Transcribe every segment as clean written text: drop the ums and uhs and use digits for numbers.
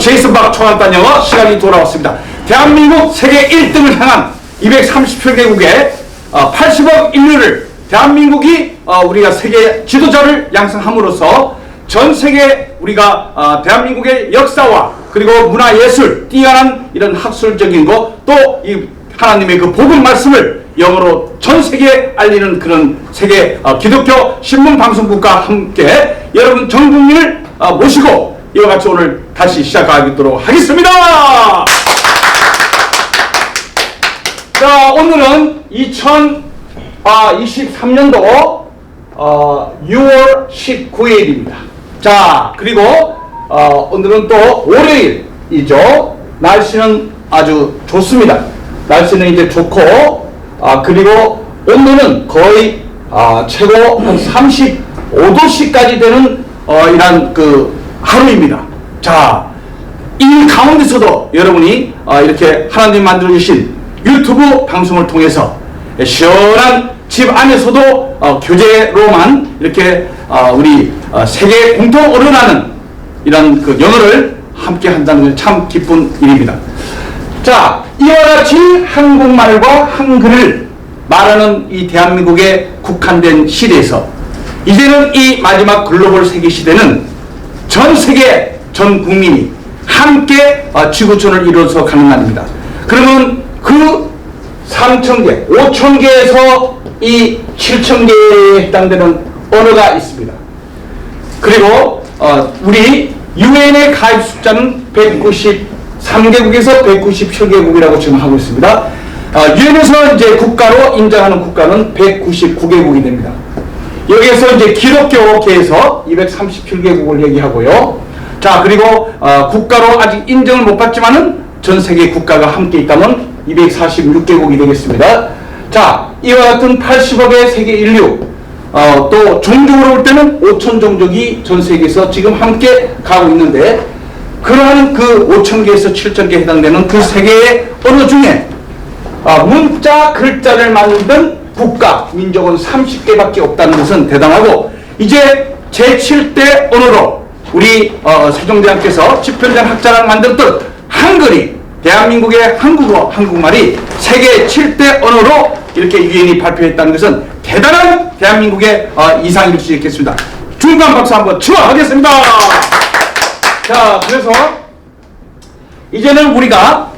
제이슨 박 초간단 영어 시간이 돌아왔습니다. 대한민국 세계 1등을 향한 230개국의 80억 인류를 대한민국이 우리가 세계 지도자를 양성함으로써 전 세계 우리가 대한민국의 역사와 그리고 문화예술, 뛰어난 이런 학술적인 것, 또 이 하나님의 그 복음 말씀을 영어로 전 세계에 알리는 그런 세계 기독교 신문방송국과 함께 여러분 전 국민을 모시고 이와 같이 오늘 다시 시작하도록 하겠습니다. 자, 오늘은 2023년도 6월 19일입니다. 자, 그리고 오늘은 또 월요일이죠. 날씨는 아주 좋습니다. 날씨는 이제 좋고, 그리고 온도는 거의 최고 한 35도씨까지 되는 이런 그 하루입니다. 자, 이 가운데서도 여러분이 이렇게 하나님 만들어주신 유튜브 방송을 통해서 시원한 집 안에서도 교재로만 이렇게 우리 세계 공통 언어라는 이런 그 영어를 함께 한다는 건 참 기쁜 일입니다. 자, 이와 같이 한국말과 한글을 말하는 이 대한민국에 국한된 시대에서 이제는 이 마지막 글로벌 세계 시대는 전 세계 전 국민이 함께 지구촌을 이루어서 가능합니다. 그러면 그 3,000개, 5,000개에서 이 7,000개에 해당되는 언어가 있습니다. 그리고 우리 유엔의 가입 숫자는 193개국에서 197개국이라고 지금 하고 있습니다. 유엔에서 이제 국가로 인정하는 국가는 199개국이 됩니다. 여기에서 이제 기독교계에서 237개국을 얘기하고요. 자, 그리고 국가로 아직 인정을 못 받지만은 전 세계 국가가 함께 있다면 246개국이 되겠습니다. 자, 이와 같은 80억의 세계 인류, 또 종족으로 볼 때는 5천 종족이 전 세계에서 지금 함께 가고 있는데, 그러한 그 5,000개에서 7,000개에 해당되는 그 세계의 언어 중에 문자 글자를 만든 국가, 민족은 30개밖에 없다는 것은 대단하고, 이제 제7대 언어로 우리 세종대왕께서 집현전 학자를 만들었던 한글이, 대한민국의 한국어, 한국말이 세계 7대 언어로 이렇게 유엔이 발표했다는 것은 대단한 대한민국의 이상일 수 있겠습니다. 중간 박수 한번 추가하겠습니다. 자, 그래서 이제는 우리가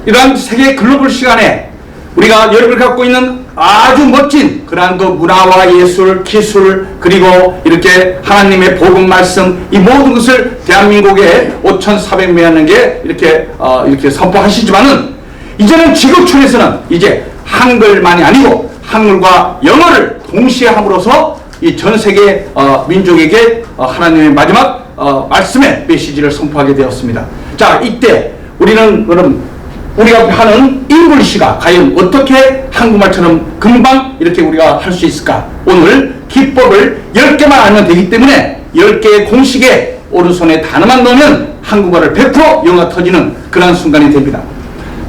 이러한 세계 글로벌 시간에 우리가 여러분이 갖고 있는 아주 멋진 그러한 그 문화와 예술, 기술, 그리고 이렇게 하나님의 복음 말씀, 이 모든 것을 대한민국에 5,400명 개 이렇게 선포하시지만은, 이제는 지구촌에서는 이제 한글만이 아니고 한글과 영어를 동시에 함으로써 이 전 세계 민족에게 하나님의 마지막 말씀의 메시지를 선포하게 되었습니다. 자, 이때 우리는 그럼 우리가 하는 잉글리시가 과연 어떻게 한국말처럼 금방 이렇게 우리가 할 수 있을까? 오늘 기법을 10개만 알면 되기 때문에 10개의 공식에 오른손에 단어만 넣으면 한국어를 100% 영어가 터지는 그런 순간이 됩니다.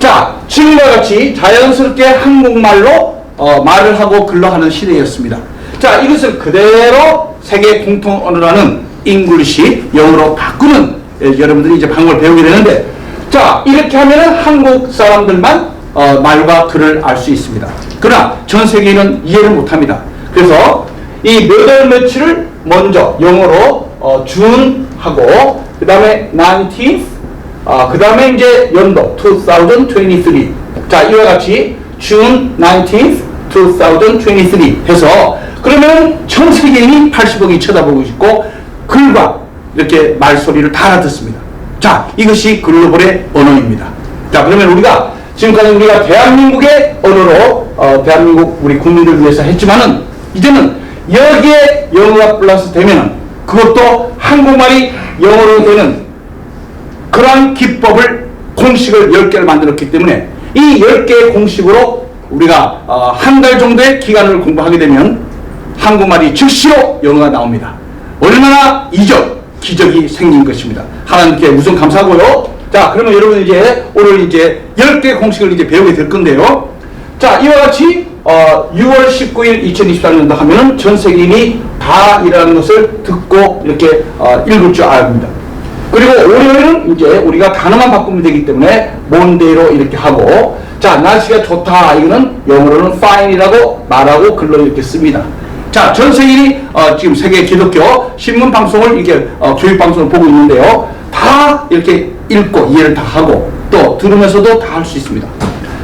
자, 지금과 같이 자연스럽게 한국말로 말을 하고 글로 하는 시대였습니다. 자, 이것을 그대로 세계 공통 언어라는 잉글리시, 영어로 바꾸는 여러분들이 이제 방법을 배우게 되는데, 자, 이렇게 하면은 한국 사람들만 말과 글을 알 수 있습니다. 그러나 전 세계는 이해를 못합니다. 그래서 이 몇 월 며칠을 먼저 영어로 준하고, 그 다음에 19th, 그 다음에 이제 연도 2023. 자, 이와 같이 June 19th, 2023 해서, 그러면 전 세계인이 80억이 쳐다보고 있고 글과 이렇게 말소리를 다 알아듣습니다. 자, 이것이 글로벌의 언어입니다. 자, 그러면 우리가 지금까지 우리가 대한민국의 언어로 대한민국 우리 국민들 위해서 했지만은, 이제는 여기에 영어가 플러스 되면은 그것도 한국말이 영어로 되는 그러한 기법을, 공식을 10개를 만들었기 때문에 이 10개의 공식으로 우리가 한 달 정도의 기간을 공부하게 되면 한국말이 즉시로 영어가 나옵니다. 얼마나 기적이 생긴 것입니다. 하나님께 우선 감사하고요. 자, 그러면 여러분 이제 오늘 이제 10개 공식을 이제 배우게 될 건데요. 자, 이와 같이 6월 19일 2024년도 하면은 전 세계인이 다 이라는 것을 듣고 이렇게 읽을 줄 압니다. 그리고 월요일은 이제 우리가 단어만 바꾸면 되기 때문에 Monday로 이렇게 하고, 자, 날씨가 좋다. 이거는 영어로는 fine이라고 말하고 글로 이렇게 씁니다. 자, 전 세계인이 지금 세계 기독교 신문 방송을 이렇게 교육 방송을 보고 있는데요. 다 이렇게 읽고 이해를 다 하고 또 들으면서도 다 할 수 있습니다.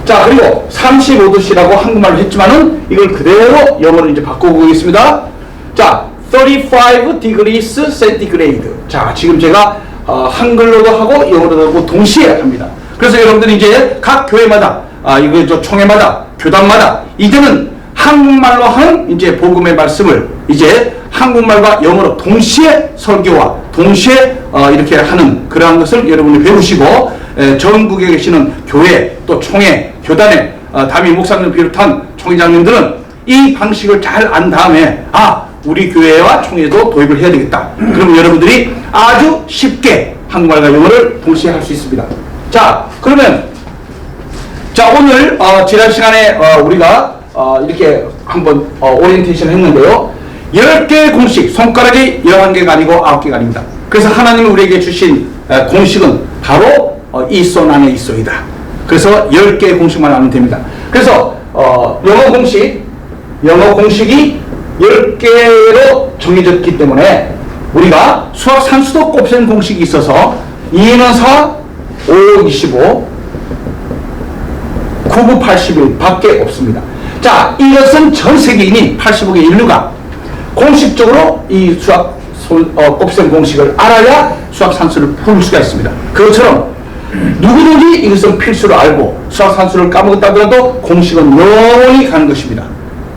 자, 그리고 35도씨라고 한국말로 했지만은 이걸 그대로 영어로 이제 바꿔보겠습니다. 자, 35 degrees centigrade. 자, 지금 제가 한글로도 하고 영어로도 하고 동시에 합니다. 그래서 여러분들이 이제 각 교회마다, 이거 저 총회마다, 교단마다 이제는 한국말로 하는 이제 복음의 말씀을 이제 한국말과 영어로 동시에 설교와 동시에 이렇게 하는 그러한 것을 여러분이 배우시고, 전국에 계시는 교회 또 총회, 교단에 담임 목사님 비롯한 총회장님들은 이 방식을 잘 안 다음에 우리 교회와 총회도 도입을 해야 되겠다. 그럼 여러분들이 아주 쉽게 한국말과 영어를 동시에 할 수 있습니다. 자, 그러면 자, 오늘 지난 시간에 우리가 이렇게 한번 오리엔테이션 했는데요. 10개의 공식, 손가락이 11개가 아니고 9개가 아닙니다. 그래서 하나님이 우리에게 주신 공식은 바로 이 손 안에 있어이다. 그래서 10개의 공식만 알면 됩니다. 그래서 영어 공식이 10개로 정해졌기 때문에 우리가 수학 산수도 곱셈 공식이 있어서 2는 4, 5, 25, 9, 81 밖에 없습니다. 자, 이것은 전 세계인이 80억의 인류가 공식적으로 이 수학 곱셈 공식을 알아야 수학 산수를 풀 수가 있습니다. 그것처럼 누구든지 이것은 필수로 알고 수학 산수를 까먹었다 하더라도 공식은 영원히 가는 것입니다.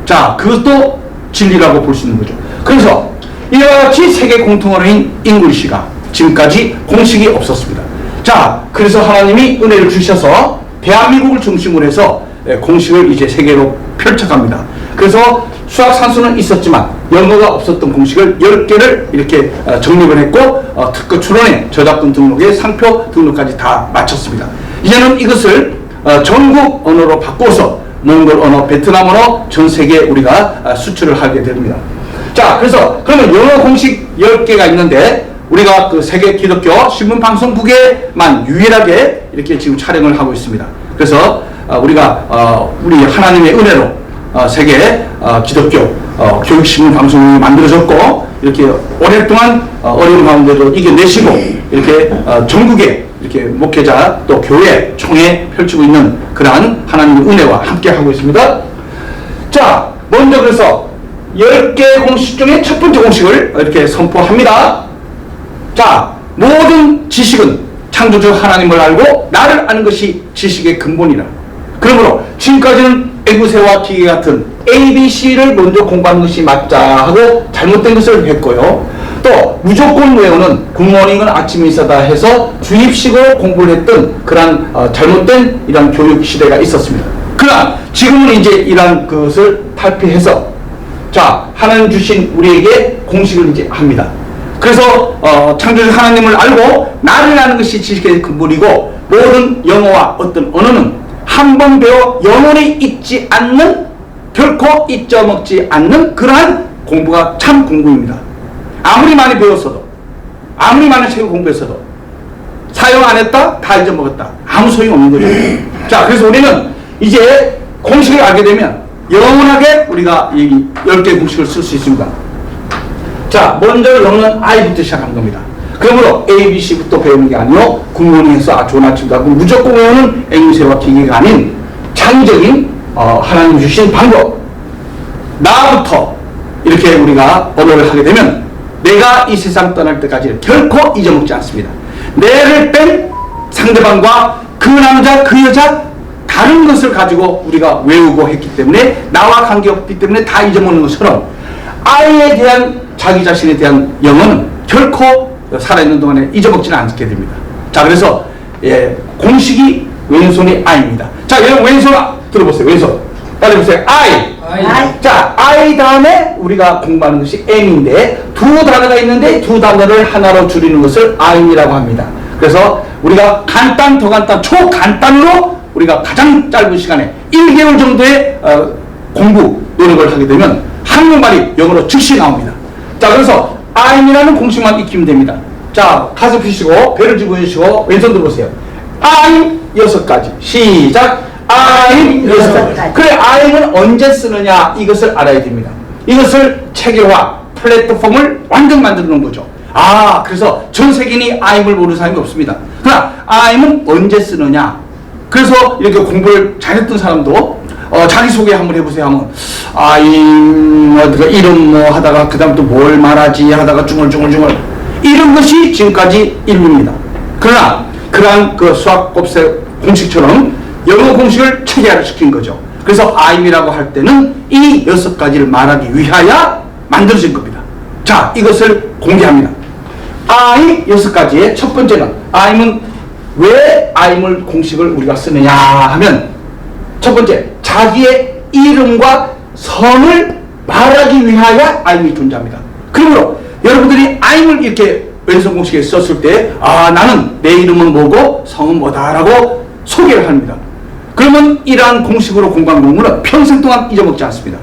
자, 그것도 진리라고 볼 수 있는 거죠. 그래서 이와 같이 세계 공통어로인 잉글리시가 지금까지 공식이 없었습니다. 자, 그래서 하나님이 은혜를 주셔서 대한민국을 중심으로 해서 공식을 이제 세계로 펼쳐갑니다. 그래서 수학 산수는 있었지만 영어가 없었던 공식을 10개를 이렇게 정립을 했고 특허 출원에 저작권 등록에 상표 등록까지 다 마쳤습니다. 이제는 이것을 전국 언어로 바꿔서 몽골 언어, 베트남 언어 전 세계에 우리가 수출을 하게 됩니다. 자, 그래서 그러면 영어 공식 10개가 있는데 우리가 그 세계 기독교 신문방송국에만 유일하게 이렇게 지금 촬영을 하고 있습니다. 그래서 우리가 우리 하나님의 은혜로 세계 기독교 교육신문방송이 만들어졌고 이렇게 오랫동안 어려운 가운데도 이겨내시고 이렇게 전국에 이렇게 목회자 또 교회 총회 펼치고 있는 그러한 하나님의 은혜와 함께 하고 있습니다. 자, 먼저 그래서 10개의 공식 중에 첫 번째 공식을 이렇게 선포합니다. 자, 모든 지식은 창조주 하나님을 알고 나를 아는 것이 지식의 근본이라. 그러므로 지금까지는 앵무새와 기계 같은 ABC를 먼저 공부하는 것이 맞자 하고 잘못된 것을 했고요. 또 무조건 외우는 굿모닝은 아침 인사다 해서 주입식으로 공부를 했던 그런 잘못된 이런 교육 시대가 있었습니다. 그러나 지금은 이제 이런 것을 탈피해서 자, 하나님 주신 우리에게 공식을 이제 합니다. 그래서 창조주 하나님을 알고 나를 아는 것이 지식의 근본이고 모든 영어와 어떤 언어는 한 번 배워 영원히 잊지 않는 결코 잊어먹지 않는 그러한 공부가 참 공부입니다. 아무리 많이 배웠어도 아무리 많은 책을 공부했어도 사용 안 했다 다 잊어먹었다 아무 소용없는 거죠. 자, 그래서 우리는 이제 공식을 알게 되면 영원하게 우리가 이 10개의 공식을 쓸 수 있습니다. 자, 먼저 영어는 I부터 시작하는 겁니다. 그러므로 A, B, C부터 배우는 게 아니고 굿모닝에서 좋은 아침도 하고 무조건 외우는 앵무새와 기계가 아닌 창의적인 하나님 주신 방법 나부터 이렇게 우리가 언어를 하게 되면 내가 이 세상 떠날 때까지 결코 잊어먹지 않습니다. 내를 뺀 상대방과 그 남자 그 여자 다른 것을 가지고 우리가 외우고 했기 때문에 나와 관계없기 때문에 다 잊어먹는 것처럼 아이에 대한 자기 자신에 대한 영어는 결코 살아있는 동안에 잊어먹지는 않게 됩니다. 자, 그래서 공식이 왼손이 I입니다. 자, 여러분 왼손 들어보세요. 왼손 빨리 보세요. I. 자, I 다음에 우리가 공부하는 것이 M인데 두 단어가 있는데 두 단어를 하나로 줄이는 것을 Im이라고 합니다. 그래서 우리가 간단, 더 간단, 초간단으로 우리가 가장 짧은 시간에 1개월 정도의 공부 노력을 하게 되면 한국말이 영어로 즉시 나옵니다. 자, 그래서 Im이라는 공식만 익히면 됩니다. 자, 가슴 펴시고 배를 집어주시고 왼손 들어보세요. I'm 6가지. 시작. I'm 6가지. 그래, I'는 언제 쓰느냐 이것을 알아야 됩니다. 이것을 체계화, 플랫폼을 완전 만들어 놓은 거죠. 아, 그래서 전 세계인이 I'을 모르는 사람이 없습니다. 그러나 I'는 언제 쓰느냐. 그래서 이렇게 공부를 잘했던 사람도 자기소개 한번 해보세요 하면 I'm 이름 뭐 하다가 그 다음 또 뭘 말하지 하다가 중얼중얼 이런 것이 지금까지 인류입니다. 그러나 그러한 그 수학 공식처럼 영어 공식을 체계화를 시킨 거죠. 그래서 I'이라고 할 때는 이 6가지를 말하기 위하여 만들어진 겁니다. 자, 이것을 공개합니다. I 6가지의 첫 번째는 I'는 왜 I'을 공식을 우리가 쓰느냐 하면 첫 번째, 자기의 이름과 성을 말하기 위하여 I'이 존재합니다. 그러므로 여러분들이 I'을 이렇게 왼손 공식에 썼을 때 나는 내 이름은 뭐고 성은 뭐다라고 소개를 합니다. 그러면 이러한 공식으로 공부한 공부는 평생 동안 잊어먹지 않습니다.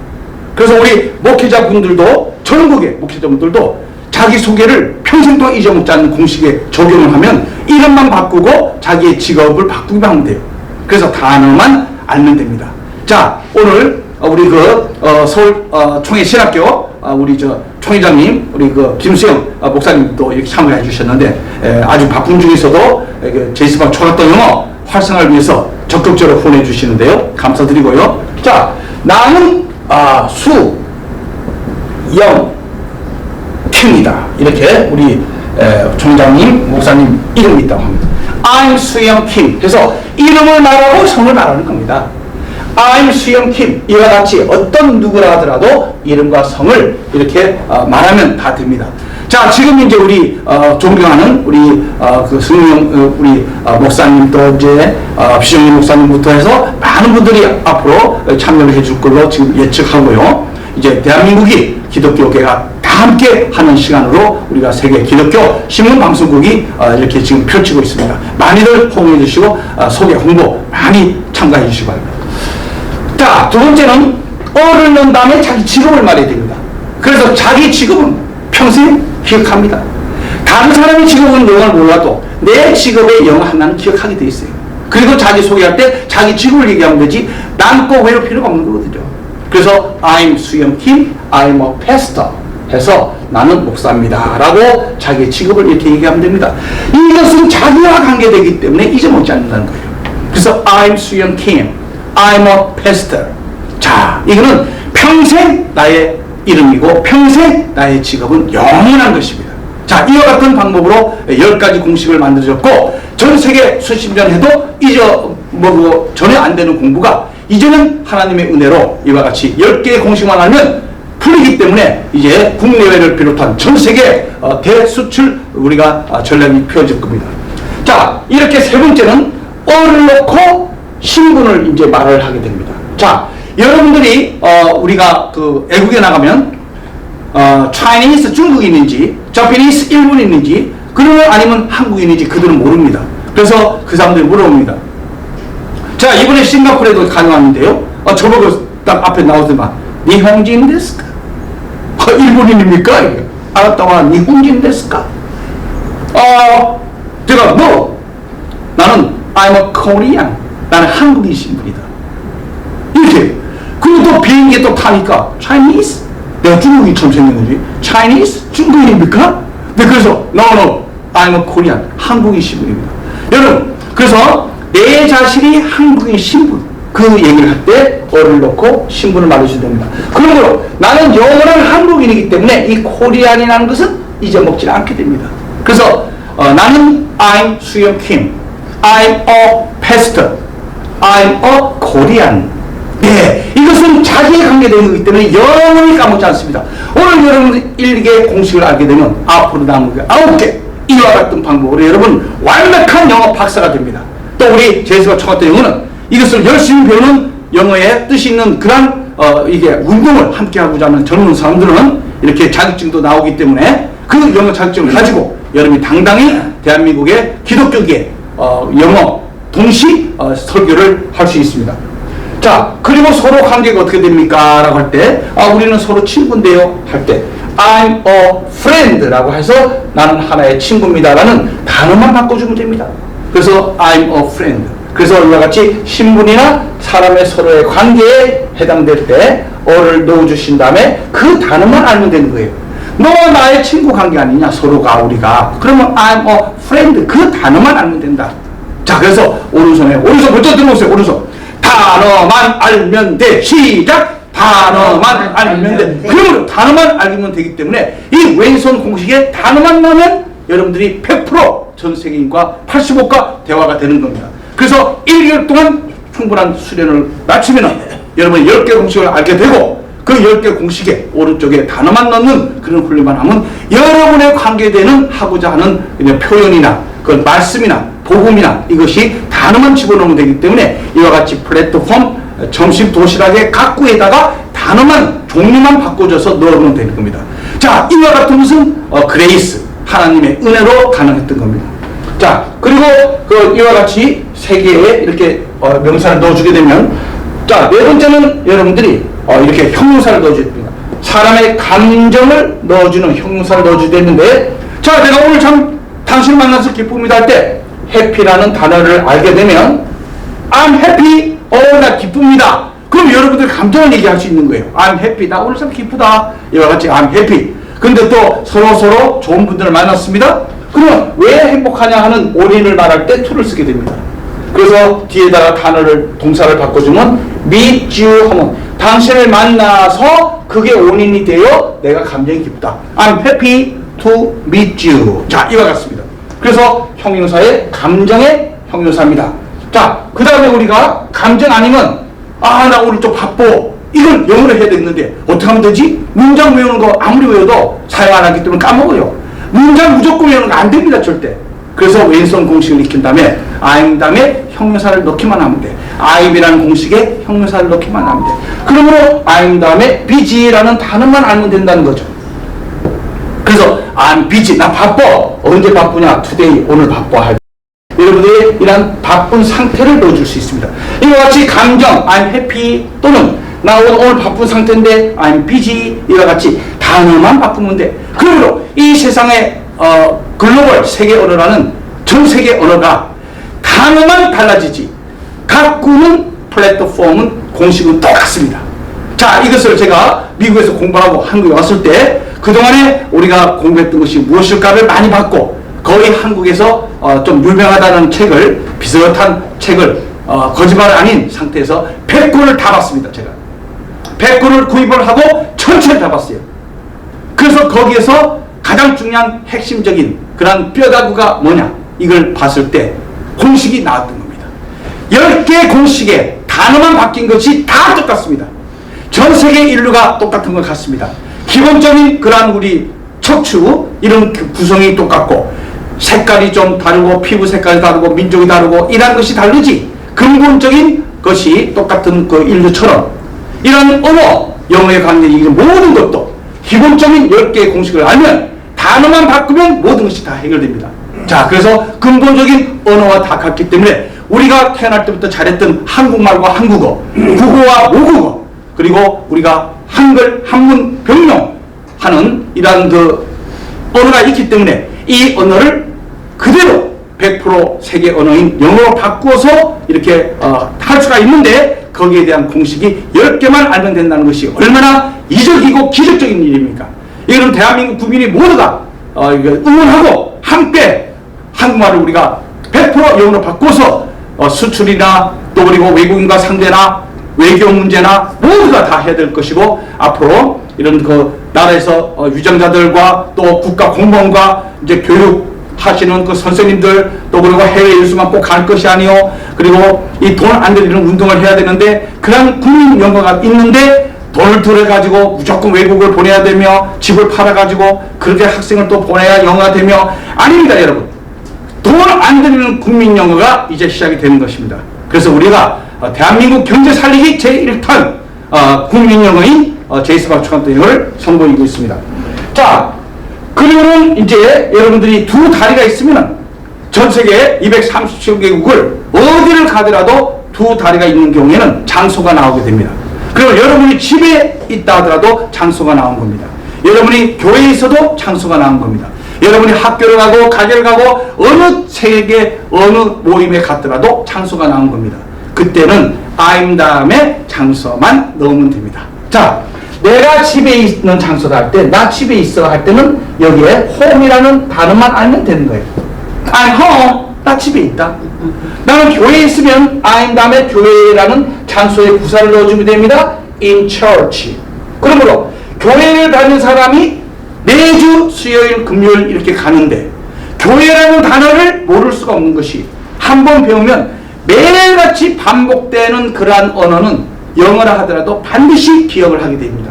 그래서 우리 목회자분들도 전국의 목회자분들도 자기소개를 평생 동안 잊어먹지 않는 공식에 적용을 하면 이름만 바꾸고 자기의 직업을 바꾸기만 하면 돼요. 그래서 단어만 알면 됩니다. 자, 오늘 우리 서울 총회신학교 우리 총회장님 우리 김수영 목사님도 이렇게 참여해 주셨는데 아주 바쁜 중에서도 제이스방 초등학교 영어 활성화를 위해서 적극적으로 후원해 주시는데요. 감사드리고요. 자, 나는 수영킴이다. 이렇게 우리 총장님, 목사님 이름이 있다고 합니다. I'm 수영킴. 그래서 이름을 말하고 성을 말하는 겁니다. I'm 수영킴. 이와 같이 어떤 누구라 하더라도 이름과 성을 이렇게 말하면 다 됩니다. 자, 지금 이제 우리 존경하는 우리 승용 우리 목사님 또 이제 비정민 목사님부터 해서 많은 분들이 앞으로 참여를 해줄 걸로 지금 예측하고요. 이제 대한민국이 기독교계가 다 함께 하는 시간으로 우리가 세계 기독교 신문 방송국이 이렇게 지금 펼치고 있습니다. 많이들 호응해 주시고 소개 홍보 많이 참가해 주시기 바랍니다. 자, 두 번째는 어를 넣은 다음에 자기 직업을 말해야 됩니다. 그래서 자기 직업은 평생 기억합니다. 다른 사람의 직업은 영어를 몰라도 내 직업의 영어 하나는 기억하게 돼 있어요. 그리고 자기 소개할 때 자기 직업을 얘기하면 되지 난 꼭 외울 필요가 없는 거거든요. 그래서 I'm 수영킴, I'm a pastor 해서 나는 목사입니다 라고 자기의 직업을 이렇게 얘기하면 됩니다. 이것은 자기와 관계되기 때문에 잊어먹지 않는다는 거예요. 그래서 I'm 수영킴, I'm a pastor. 자, 이거는 평생 나의 이름이고 평생 나의 직업은 영원한 것입니다. 자, 이와 같은 방법으로 10가지 공식을 만들어졌고 전 세계 수십 년 해도 잊어먹고 전혀 안 되는 공부가 이제는 하나님의 은혜로 이와 같이 10개의 공식만 알면 풀리기 때문에 이제 국내외를 비롯한 전 세계 대수출 우리가 전략이 펴질 겁니다. 자, 이렇게 세 번째는 어를 놓고 신분을 이제 말을 하게 됩니다. 자, 여러분들이 우리가 외국에 나가면 Chinese 중국인인지 Japanese 일본인인지 그러면 아니면 한국인인지 그들은 모릅니다. 그래서 그 사람들이 물어봅니다. 자, 이번에 싱가포르에도 다녀왔는데요. 저보고 딱 앞에 나오더만 니혼진 데스까? 일본인입니까? 알았다와 니혼진 데스까? 제가 나는 I'm a Korean. 나는 한국인 신분이다. 이렇게. 그리고 또 비행기에 또 타니까 Chinese? 내가 중국인처럼 생긴 거지. Chinese? 중국인입니까? 네, 그래서 No, I'm a Korean. 한국인 신분입니다. 여러분, 그래서 내 자신이 한국인 신분 그 얘기를 할 때 어를 넣고 신분을 말해주셔야 됩니다. 그러므로 나는 영원한 한국인이기 때문에 이 코리안이라는 것은 잊어먹지 않게 됩니다. 그래서 나는 I'm 수영킴, I'm a pastor, I'm a Korean. 네, 이것은 자기에 관계되는 거기 때문에 영원히 까먹지 않습니다. 오늘 여러분 1개 공식을 알게 되면 앞으로 남은 게 9개 이와 같은 방법으로 여러분 완벽한 영어 박사가 됩니다. 또 우리 제수가 청했던 영어는 이것을 열심히 배우는 영어의 뜻이 있는 그런 이게 운동을 함께 하고자 하는 젊은 사람들은 이렇게 자격증도 나오기 때문에 그 영어 자격증을 가지고 여러분이 당당히 대한민국의 기독교계 영어 동시 설교를 할 수 있습니다. 자, 그리고 서로 관계가 어떻게 됩니까? 라고 할 때 우리는 서로 친구인데요 할 때 I'm a friend라고 해서 나는 하나의 친구입니다라는 단어만 바꿔주면 됩니다. 그래서 I'm a friend. 그래서 이와 같이 신분이나 사람의 서로의 관계에 해당될 때 어를 넣어주신 다음에 그 단어만 알면 되는 거예요. 너와 나의 친구 관계 아니냐 서로가 우리가. 그러면 I'm a friend 그 단어만 알면 된다. 자, 그래서 오른손 먼저 들어보세요. 오른손. 단어만 알면 돼. 시작. 단어만 알면 돼. 그러면 단어만 알면 되기 때문에 이 왼손 공식에 단어만 나면 여러분들이 100% 전 세계인과 85가 대화가 되는 겁니다. 그래서 1개월 동안 충분한 수련을 마치면 여러분이 10개 공식을 알게 되고 그 10개 공식에 오른쪽에 단어만 넣는 그런 훈련만 하면 여러분의 관계되는 하고자 하는 그냥 표현이나 그 말씀이나 복음이나 이것이 단어만 집어넣으면 되기 때문에 이와 같이 플랫폼 점심 도시락의 각구에다가 단어만 종류만 바꿔줘서 넣으면 되는 겁니다. 자, 이와 같은 것은 그레이스 하나님의 은혜로 가능했던 겁니다. 자, 그리고 이와 같이 세 개의 이렇게 명사를 넣어주게 되면 자, 네 번째는 여러분들이 이렇게 형용사를 넣어줘야 됩니다. 사람의 감정을 넣어주는 형용사를 넣어줘야 되는데 자, 내가 오늘 참 당신을 만나서 기쁩니다 할 때 해피라는 단어를 알게 되면 I'm happy, 나 기쁩니다. 그럼 여러분들 감정을 얘기할 수 있는 거예요. I'm happy, 나 오늘 참 기쁘다. 이와 같이 I'm happy. 근데 또 서로 좋은 분들을 만났습니다. 그러면 왜 행복하냐 하는 원인을 말할 때 to를 쓰게 됩니다. 그래서 뒤에다가 동사를 바꿔주면 meet you 하면 당신을 만나서 그게 원인이 되어 내가 감정이 기쁘다. I'm happy to meet you. 자, 이와 같습니다. 그래서 형용사의 감정의 형용사입니다. 자, 그 다음에 우리가 감정 아니면 나 오늘 좀 바빠. 이걸 영어로 해야 되는데 어떻게 하면 되지? 문장 외우는 거 아무리 외워도 사용 안 하기 때문에 까먹어요. 문장 무조건 외우는 거 안 됩니다. 절대. 그래서 왼손 공식을 익힌 다음에 I'm 다음에 형용사를 넣기만 하면 돼. I'이라는 공식에 형용사를 넣기만 하면 돼. 그러므로 I'm 다음에 busy라는 단어만 알면 된다는 거죠. 그래서 I'm busy. 나 바빠. 언제 바쁘냐? Today. 오늘 바빠. 할 여러분들이 이런 바쁜 상태를 넣어줄 수 있습니다. 이와 같이 감정 I'm happy 또는 나 오늘 바쁜 상태인데 I'm busy 이와 같이 단어만 바꾸면 돼. 그러므로 이 세상의 글로벌 세계 언어라는 전 세계 언어가 단어만 달라지지 가꾸는 플랫폼은 공식은 똑같습니다. 자, 이것을 제가 미국에서 공부하고 한국에 왔을 때 그동안에 우리가 공부했던 것이 무엇일까를 많이 봤고 거의 한국에서 좀 유명하다는 책을 비슷한 책을 거짓말 아닌 상태에서 100권을 다 봤습니다. 제가 100권을 구입을 하고 전체를 다 봤어요. 그래서 거기에서 가장 중요한 핵심적인 그런 뼈다구가 뭐냐 이걸 봤을 때 공식이 나왔던 겁니다. 10개 공식에 단어만 바뀐 것이 다 똑같습니다. 전 세계 인류가 똑같은 것 같습니다. 기본적인 그런 우리 척추 이런 구성이 똑같고 색깔이 좀 다르고 피부 색깔이 다르고 민족이 다르고 이런 것이 다르지 근본적인 것이 똑같은 그 인류처럼 이런 언어, 영어에 관련된 모든 것도 기본적인 10개의 공식을 알면 단어만 바꾸면 모든 것이 다 해결됩니다. 자, 그래서 근본적인 언어와 다 같기 때문에 우리가 태어날 때부터 잘했던 한국말과 한국어, 국어와 모국어 그리고 우리가 한글, 한문, 병용 하는 이러한 그 언어가 있기 때문에 이 언어를 그대로 100% 세계 언어인 영어로 바꾸어서 이렇게 할 수가 있는데 거기에 대한 공식이 10개만 알면 된다는 것이 얼마나 이적이고 기적적인 일입니까? 이거는 대한민국 국민이 모두가 응원하고 함께 한국말을 우리가 100% 영어로 바꿔서 수출이나 또 그리고 외국인과 상대나 외교 문제나 모두가 다 해야 될 것이고 앞으로 이런 그 나라에서 유정자들과 또 국가 공무원과 이제 교육 하시는 그 선생님들 또 그리고 해외 일수만 꼭 갈 것이 아니요 그리고 이 돈 안 들이는 운동을 해야 되는데 그런 국민 연가가 있는데 돈을 들여가지고 무조건 외국을 보내야 되며 집을 팔아가지고 그렇게 학생을 또 보내야 영어가 되며 아닙니다 여러분. 돈 안 들이는 국민 영어가 이제 시작이 되는 것입니다. 그래서 우리가 대한민국 경제 살리기 제1탄 국민 영어인 제이스박 축한대회를 선보이고 있습니다. 자, 그리고는 이제 여러분들이 두 다리가 있으면 전 세계 237개국을 어디를 가더라도 두 다리가 있는 경우에는 장소가 나오게 됩니다. 그리고 여러분이 집에 있다 하더라도 장소가 나온 겁니다. 여러분이 교회에서도 장소가 나온 겁니다. 여러분이 학교를 가고 가게를 가고 어느 세계 어느 모임에 갔더라도 장소가 나온 겁니다. 그때는 I'm 다음에 장소만 넣으면 됩니다. 자, 내가 집에 있는 장소다 할 때, 나 집에 있어 할 때는 여기에 home이라는 단어만 알면 되는 거예요. I'm home, 나 집에 있다. 나는 교회에 있으면 I'm 다음에 교회라는 장소에 부사를 넣어주면 됩니다. in church. 그러므로 교회를 다니는 사람이 매주 수요일, 금요일 이렇게 가는데 교회라는 단어를 모를 수가 없는 것이 한 번 배우면 매일같이 반복되는 그러한 언어는 영어라 하더라도 반드시 기억을 하게 됩니다.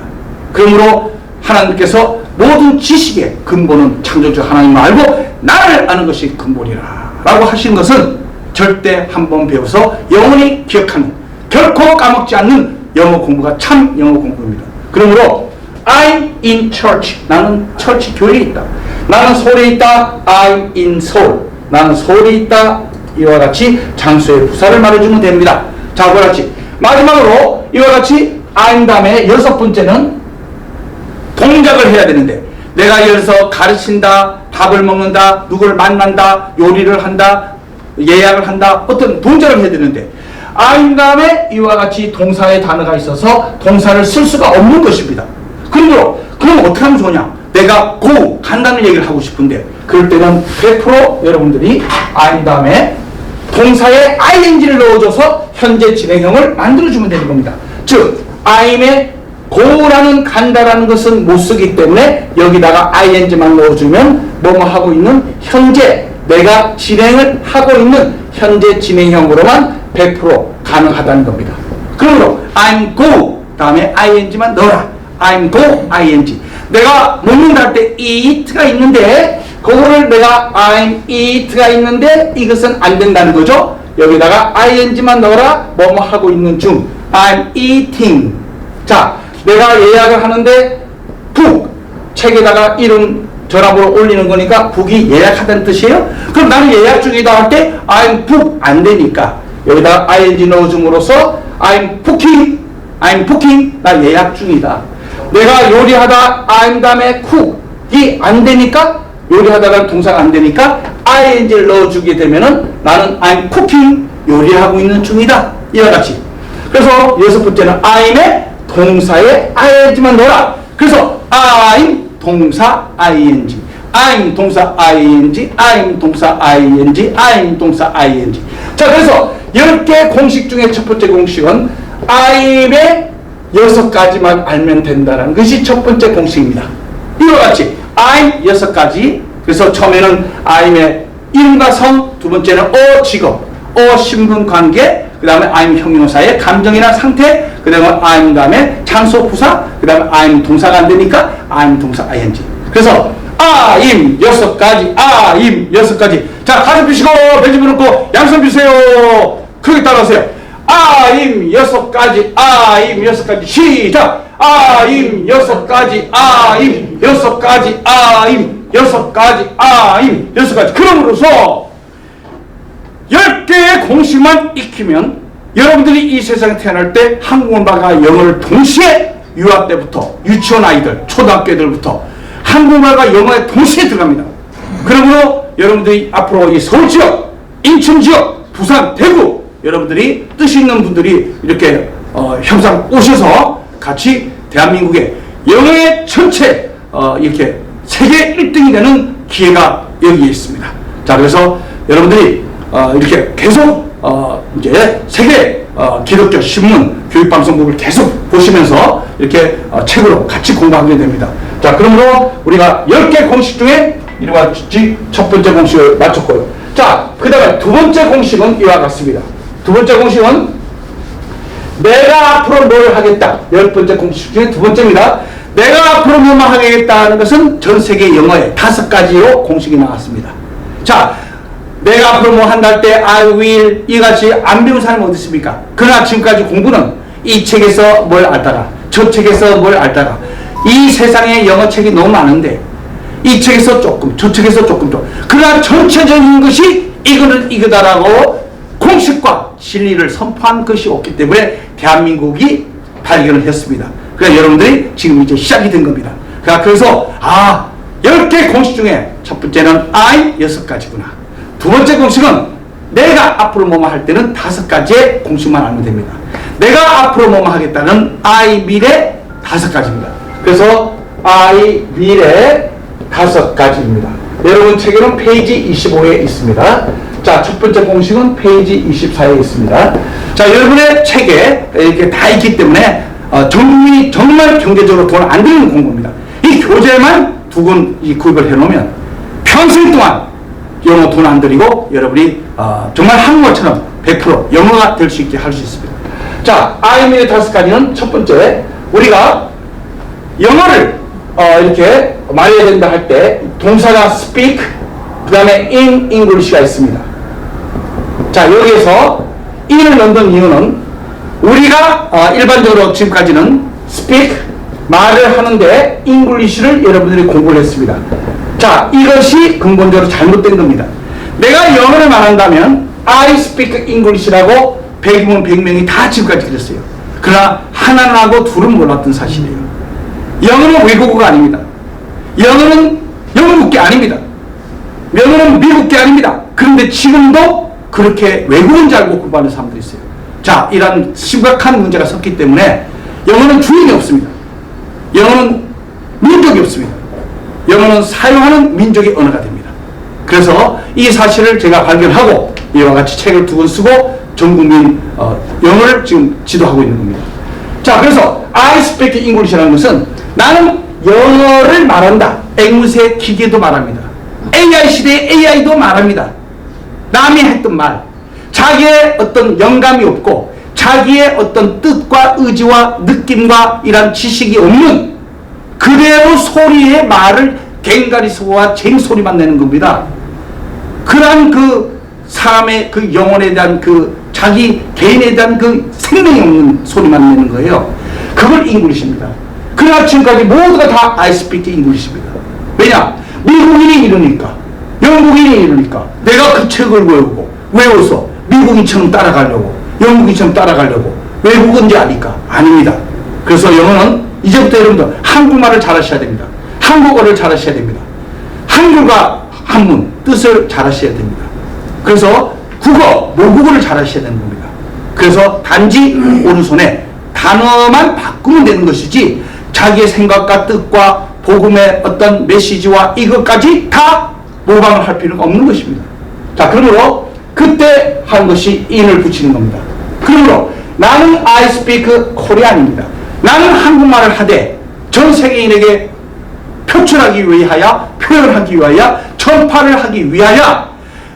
그러므로 하나님께서 모든 지식의 근본은 창조주 하나님을 알고 나를 아는 것이 근본이라 라고 하신 것은 절대 한 번 배워서 영원히 기억하는, 결코 까먹지 않는 영어 공부가 참 영어 공부입니다. 그러므로 I'm in church. 나는 처치 교회에 있다. 나는 서울에 있다. I'm in Seoul. 나는 서울에 있다. 이와 같이 장소의 부사를 말해주면 됩니다. 자, 이와 같이 마지막으로 이와 같이 I'm 다음에 여섯 번째는 동작을 해야 되는데, 내가 여기서 가르친다, 밥을 먹는다, 누구를 만난다, 요리를 한다, 예약을 한다, 어떤 동작을 해야 되는데 I'm 다음에 이와 같이 동사의 단어가 있어서 동사를 쓸 수가 없는 것입니다. 그러므로 그럼 어떻게 하면 좋냐? 내가 go 간다는 얘기를 하고 싶은데 그럴 때는 100% 여러분들이 I'm 다음에 동사에 ing를 넣어줘서 현재 진행형을 만들어주면 되는 겁니다. 즉 I'm에 go라는 간다라는 것은 못 쓰기 때문에 여기다가 ing만 넣어주면 뭐뭐 하고 있는 현재 내가 진행을 하고 있는 현재 진행형으로만 100% 가능하다는 겁니다. 그러므로 I'm go 다음에 ing만 넣어라. I'm go ing. 내가 먹는다 할 때 eat가 있는데 그거를 내가 I'm eat가 있는데 이것은 안 된다는 거죠. 여기다가 ing만 넣어라. 뭐뭐 하고 있는 중 I'm eating. 자, 내가 예약을 하는데 book 책에다가 이름 전화번호 올리는 거니까 book이 예약하다는 뜻이에요. 그럼 나는 예약 중이다 할 때 I'm book 안 되니까 여기다가 ing 넣어줌으로써 I'm booking 나 예약 중이다. 내가 요리하다 I'm 다음에 cook이 안 되니까 요리하다가 동사가 안 되니까 ing를 넣어주게 되면은 나는 I'm cooking 요리하고 있는 중이다. 이와 같이. 그래서 여섯 번째는 I'm에 동사에 ing만 넣어라. 그래서 I'm 동사 ing, I'm 동사 ing, I'm 동사 ing, I'm 동사 ing. 자, 그래서 10개 공식 중에 첫 번째 공식은 I'm의 6가지만 알면 된다는 것이 첫 번째 공식입니다. 이와 같이 I'm 6가지. 그래서 처음에는 I'm의 이름과 성, 두 번째는 직업, 신분 관계, 그 다음에 I'm 형용사의 감정이나 상태, 그 다음에 I'm 다음에 장소 부사, 그 다음에 I'm 동사가 안 되니까 I'm 동사 ing. 그래서 I'm 6가지, I'm 6가지. 자, 가슴 펴시고 벤치 무릎 양손 주세요. 크게 따라하세요. I'm 6가지, I'm 6가지. 시작. I'm 6가지, I'm 6가지, I'm 6가지, I'm 6가지. 그럼으로써 10개의 공식만 익히면 여러분들이 이 세상에 태어날 때 한국말과 영어를 동시에 유아 때부터 유치원 아이들, 초등학교 애들부터 한국말과 영어에 동시에 들어갑니다. 그러므로 여러분들이 앞으로 이 서울 지역, 인천 지역, 부산, 대구 여러분들이 뜻 있는 분들이 이렇게 형상 오셔서 같이 대한민국의 영어의 전체 이렇게 세계 1등이 되는 기회가 여기에 있습니다. 자, 그래서 여러분들이 이렇게 계속 이제 세계 기독교 신문 교육방송국을 계속 보시면서 이렇게 책으로 같이 공부하게 됩니다. 자, 그러므로 우리가 10개 공식 중에 이와 같이 첫 번째 공식을 마쳤고요. 자, 그 다음에 두 번째 공식은 이와 같습니다. 두 번째 공식은 내가 앞으로 뭘 하겠다. 10번째 공식 중에 두 번째입니다. 내가 앞으로 뭐만 하겠다는 것은 전 세계 영어에 5가지로 공식이 나왔습니다. 자, 내가 앞으로 뭐 한다 할 때 I will 이같이 안 배운 사람이 어디 있습니까? 그러나 지금까지 공부는 이 책에서 뭘 알다가 저 책에서 뭘 알다가 이 세상에 영어 책이 너무 많은데 이 책에서 조금 저 책에서 조금 더 그러나 전체적인 것이 이거는 이거다라고 공식과 진리를 선포한 것이 없기 때문에 대한민국이 발견을 했습니다. 그러니까 여러분들이 지금 이제 시작이 된 겁니다. 그래서 10개 공식 중에 첫 번째는 I 6가지구나. 두 번째 공식은 내가 앞으로 뭐뭐 할 때는 5가지의 공식만 알면 됩니다. 내가 앞으로 뭐뭐 하겠다는 I 미래 5가지입니다. 그래서 I 미래 5가지입니다. 여러분 책에는 페이지 25에 있습니다. 자, 첫 번째 공식은 페이지 24에 있습니다. 자, 여러분의 책에 이렇게 다 있기 때문에 전국민이 정말 경제적으로 돈 안 들이는 공부입니다. 이 교재만 두 권 구입을 해놓으면 평생 동안 영어 돈 안 들이고 여러분이 정말 한국어처럼 100% 영어가 될 수 있게 할 수 있습니다. 자, IM의 5가지는 첫 번째, 우리가 영어를 이렇게 말해야 된다 할 때 동사가 speak, 그 다음에 in English가 있습니다. 자, 여기에서 in을 넣는 이유는 우리가 일반적으로 지금까지는 speak, 말을 하는데 English를 여러분들이 공부를 했습니다. 자, 이것이 근본적으로 잘못된 겁니다. 내가 영어를 말한다면 I speak English라고 100이면 100명이 다 지금까지 그랬어요. 그러나 하나는 하고 둘은 몰랐던 사실이에요. 영어는 외국어가 아닙니다. 영어는 영국계 아닙니다. 영어는 미국계 아닙니다. 그런데 지금도 그렇게 외국어인 줄 알고 공부하는 사람들이 있어요. 자, 이런 심각한 문제가 섰기 때문에 영어는 주인이 없습니다. 영어는 민족이 없습니다. 영어는 사용하는 민족의 언어가 됩니다. 그래서 이 사실을 제가 발견하고 이와 같이 책을 2권 쓰고 전 국민 영어를 지금 지도하고 있는 겁니다. 자, 그래서 I speak English라는 것은 나는 영어를 말한다. 앵무새 기계도 말합니다. AI 시대의 AI도 말합니다. 남이 했던 말, 자기의 어떤 영감이 없고 자기의 어떤 뜻과 의지와 느낌과 이런 지식이 없는 그대로 소리의 말을 갱가리소와 쟁소리만 내는 겁니다. 그러한 그 사람의 그 영혼에 대한 그 자기 개인에 대한 그 생명이 없는 소리만 내는 거예요. 그걸 잉글리시입니다. 그러나 지금까지 모두가 다 I speak English입니다. 왜냐? 미국인이 이러니까, 영국인이 이러니까 내가 그 책을 외워서 미국인처럼 따라가려고, 영국인처럼 따라가려고 외국어인지 아니까? 아닙니다. 그래서 영어는 이제부터 여러분들 한국말을 잘하셔야 됩니다. 한국어를 잘하셔야 됩니다. 한글과 한문, 뜻을 잘하셔야 됩니다. 그래서 국어, 모국어를 잘하셔야 되는 겁니다. 그래서 단지 오른손에 단어만 바꾸면 되는 것이지 자기의 생각과 뜻과 복음의 어떤 메시지와 이것까지 다 모방을 할 필요가 없는 것입니다. 자, 그러므로 그때 한 것이 in을 붙이는 겁니다. 그러므로 나는 I speak Korean입니다. 나는 한국말을 하되 전 세계인에게 표출하기 위하여, 표현하기 위하여, 전파를 하기 위하여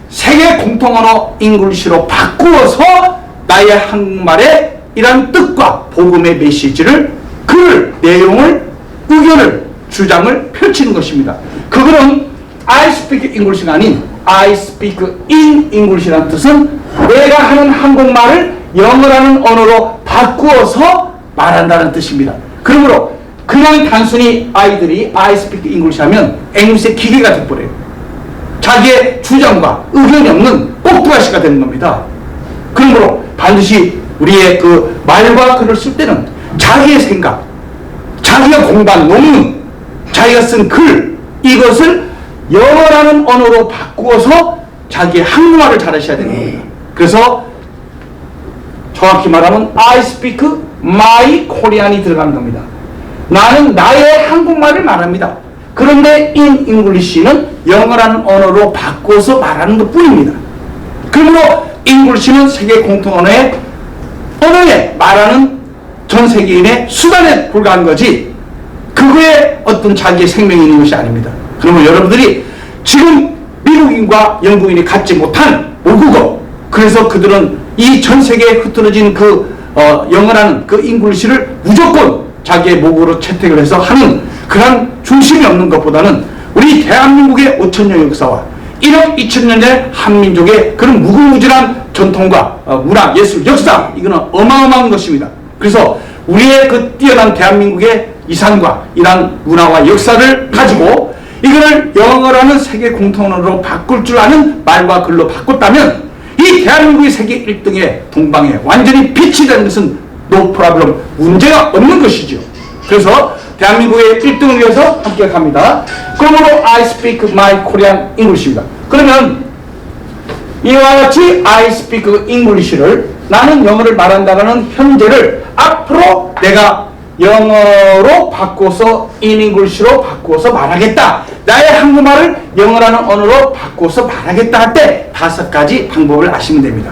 세계 공통언어 잉글리시로 바꾸어서 나의 한국말의 이런 뜻과 복음의 메시지를, 글, 내용을, 의견을, 주장을 펼치는 것입니다. 그거는 I speak English가 아닌 I speak in English라는 뜻은 내가 하는 한국말을 영어라는 언어로 바꾸어서 말한다는 뜻입니다. 그러므로 그냥 단순히 아이들이 I speak English 하면 앵무새 기계가 돼버려요. 자기의 주장과 의견이 없는 꼭두가시가 되는 겁니다. 그러므로 반드시 우리의 그 말과 글을 쓸 때는 자기의 생각, 자기가 공부한 논문, 자기가 쓴 글, 이것을 영어라는 언어로 바꾸어서 자기의 한국말을 잘하셔야 되는 겁니다. 그래서 정확히 말하면 I speak my Korean이 들어가는 겁니다. 나는 나의 한국말을 말합니다. 그런데 in English는 영어라는 언어로 바꿔서 말하는 것 뿐입니다. 그러므로 English는 세계 공통언어의 언어에 말하는 전 세계인의 수단에 불과한 거지 그거에 어떤 자기의 생명이 있는 것이 아닙니다. 그러면 여러분들이 지금 미국인과 영국인이 갖지 못한 모국어, 그래서 그들은 이 전 세계에 흩어진 그 영어라는 그 잉글리시를 무조건 자기의 모국어로 채택을 해서 하는 그런 중심이 없는 것보다는 우리 대한민국의 5천년 역사와 1억 2천년의 한민족의 그런 무궁무진한 전통과 문화, 예술, 역사, 이거는 어마어마한 것입니다. 그래서 우리의 그 뛰어난 대한민국의 이상과 이러한 문화와 역사를 가지고 이거를 영어라는 세계 공통어로 바꿀 줄 아는 말과 글로 바꿨다면 이 대한민국의 세계 1등의 동방에 완전히 빛이 되는 것은 no problem, 문제가 없는 것이죠. 그래서 대한민국의 1등을 위해서 함께 갑니다. 그러므로 I speak my Korean English입니다. 그러면 이와 같이 I speak English를 나는 영어를 말한다는 현재를 앞으로 내가 영어로 바꿔서 in English로 바꿔서 말하겠다. 나의 한국말을 영어라는 언어로 바꿔서 말하겠다 할 때 5가지 방법을 아시면 됩니다.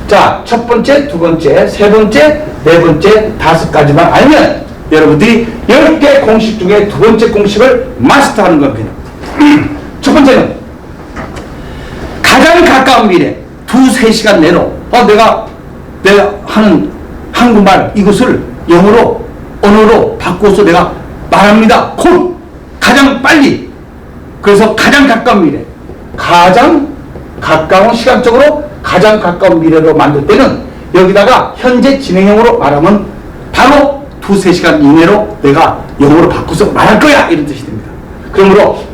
자, 첫 번째, 두 번째, 세 번째, 네 번째, 5가지만 알면 여러분들이 10개 공식 중에 두 번째 공식을 마스터하는 겁니다. 첫 번째는 가장 가까운 미래 2-3시간 내로 내가 하는 한국말 이것을 영어로 언어로 바꿔서 내가 말합니다. 곧 가장 빨리. 그래서 가장 가까운 미래, 가장 가까운 시간적으로 가장 가까운 미래로 만들 때는 여기다가 현재 진행형으로 말하면 바로 2-3시간 이내로 내가 영어로 바꿔서 말할 거야 이런 뜻이 됩니다. 그러므로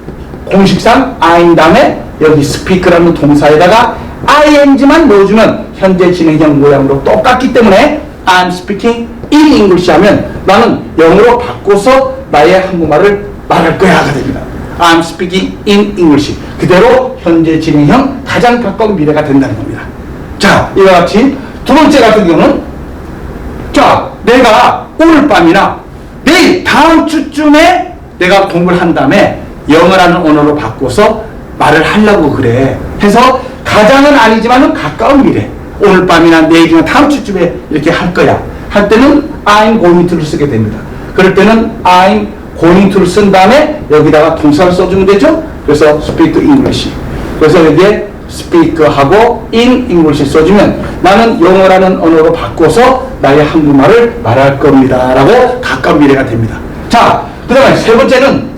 공식상 I'm 다음에 여기 speak라는 동사에다가 ing만 넣어주면 현재 진행형 모양으로 똑같기 때문에 I'm speaking in English 하면 나는 영어로 바꿔서 나의 한국말을 말할 거야가 됩니다. I'm speaking in English. 그대로 현재 진행형 가장 가까운 미래가 된다는 겁니다. 자, 이와 같이 두 번째 같은 경우는 자, 내가 오늘 밤이나 내일 다음 주쯤에 내가 공부를 한 다음에 영어라는 언어로 바꿔서 말을 하려고 그래. 해서 가장은 아니지만은 가까운 미래. 오늘 밤이나 내일이나 다음 주쯤에 이렇게 할 거야. 할 때는 I'm going to를 쓰게 됩니다. 그럴 때는 I'm going to를 쓴 다음에 여기다가 동사를 써주면 되죠. 그래서 speak English. 그래서 여기에 speak하고 in English 써주면 나는 영어라는 언어로 바꿔서 나의 한국말을 말할 겁니다. 라고 가까운 미래가 됩니다. 자, 그 다음에 세 번째는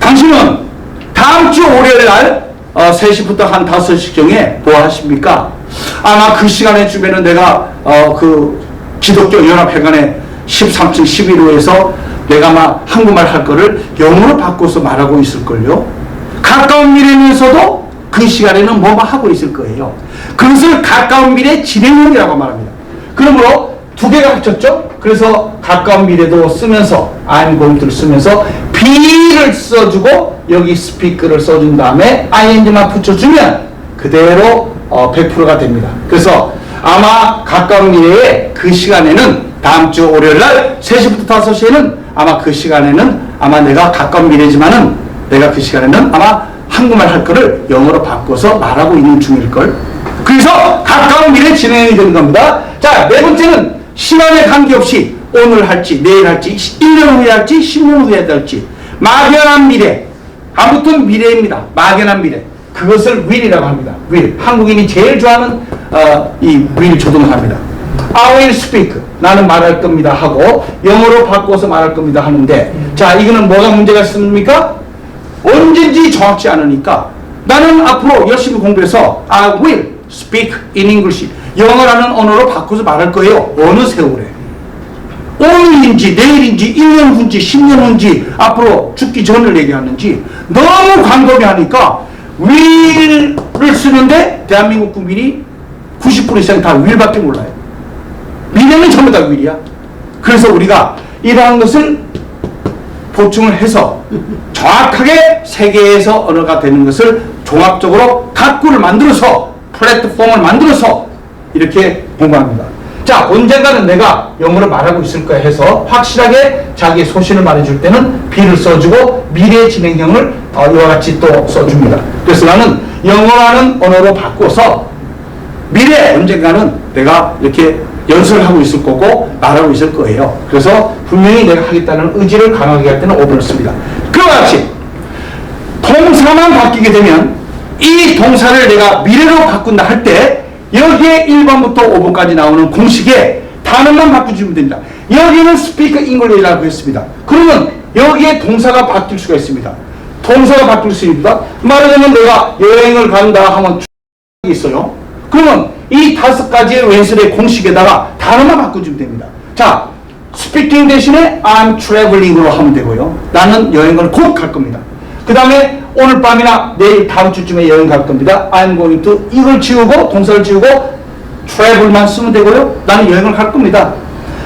당신은 다음 주 월요일 날 3시부터 한 5시경에 뭐 하십니까? 아마 그 시간에 주면은 내가 그 기독교 연합회관의 13층 11호에서 내가 막 한국말 할 거를 영어로 바꿔서 말하고 있을걸요. 가까운 미래면서도 그 시간에는 뭐만 하고 있을 거예요. 그것을 가까운 미래 진행형이라고 말합니다. 그러므로 두 개가 합쳤죠. 그래서 가까운 미래도 쓰면서 I'm going to를 쓰면서 be를 써주고 여기 speak를 써준 다음에 ing만 붙여주면 그대로 100%가 됩니다. 그래서 아마 가까운 미래에 그 시간에는 다음 주 월요일 날 3시부터 5시에는 아마 그 시간에는 아마 내가 가까운 미래지만은 내가 그 시간에는 아마 한국말 할 거를 영어로 바꿔서 말하고 있는 중일걸. 그래서 가까운 미래 진행이 되는 겁니다. 자, 네 번째는 시간에 관계없이 오늘 할지 내일 할지 1년 후에 할지 10년 후에 할지 막연한 미래, 아무튼 미래입니다. 막연한 미래. 그것을 will이라고 합니다. will. 한국인이 제일 좋아하는 이 will 조동합니다. I will speak. 나는 말할 겁니다 하고 영어로 바꿔서 말할 겁니다 하는데 자, 이거는 뭐가 문제가 있습니까? 언제인지 정확치 않으니까 나는 앞으로 열심히 공부해서 I will speak in English. 영어라는 언어로 바꿔서 말할 거예요. 어느 세월에. 오늘인지 내일인지 1년 후인지 10년 후인지 앞으로 죽기 전을 얘기하는지 너무 광범위하니까 will을 쓰는데 대한민국 국민이 90% 이상이 다 will밖에 몰라요. 미래는 전부 다 will이야. 그래서 우리가 이러한 것을 보충을 해서 정확하게 세계에서 언어가 되는 것을 종합적으로 각구를 만들어서 플랫폼을 만들어서 이렇게 공부합니다. 자, 언젠가는 내가 영어로 말하고 있을 거야 해서 확실하게 자기의 소신을 말해줄 때는 be를 써주고 미래 진행형을 이와 같이 또 써줍니다. 그래서 나는 영어라는 언어로 바꿔서 미래 언젠가는 내가 이렇게 연습을 하고 있을 거고 말하고 있을 거예요. 그래서 분명히 내가 하겠다는 의지를 강하게 할 때는 5번을 씁니다. 그와 같이 동사만 바뀌게 되면 이 동사를 내가 미래로 바꾼다 할 때 여기에 1번부터 5번까지 나오는 공식에 단어만 바꾸시면 됩니다. 여기는 speak English라고 했습니다. 그러면 여기에 동사가 바뀔 수가 있습니다. 동사가 바뀔 수 있습니다. 말하자면 내가 여행을 간다 하면 있어요. 그러면 이 5가지의 왼손의 공식에다가 단어만 바꿔주면 됩니다. 자, speaking 대신에 I'm traveling으로 하면 되고요. 나는 여행을 곧 갈 겁니다. 그 다음에 오늘 밤이나 내일 다음 주쯤에 여행 갈 겁니다. I'm going to 이걸 지우고 동사를 지우고 travel만 쓰면 되고요. 나는 여행을 갈 겁니다.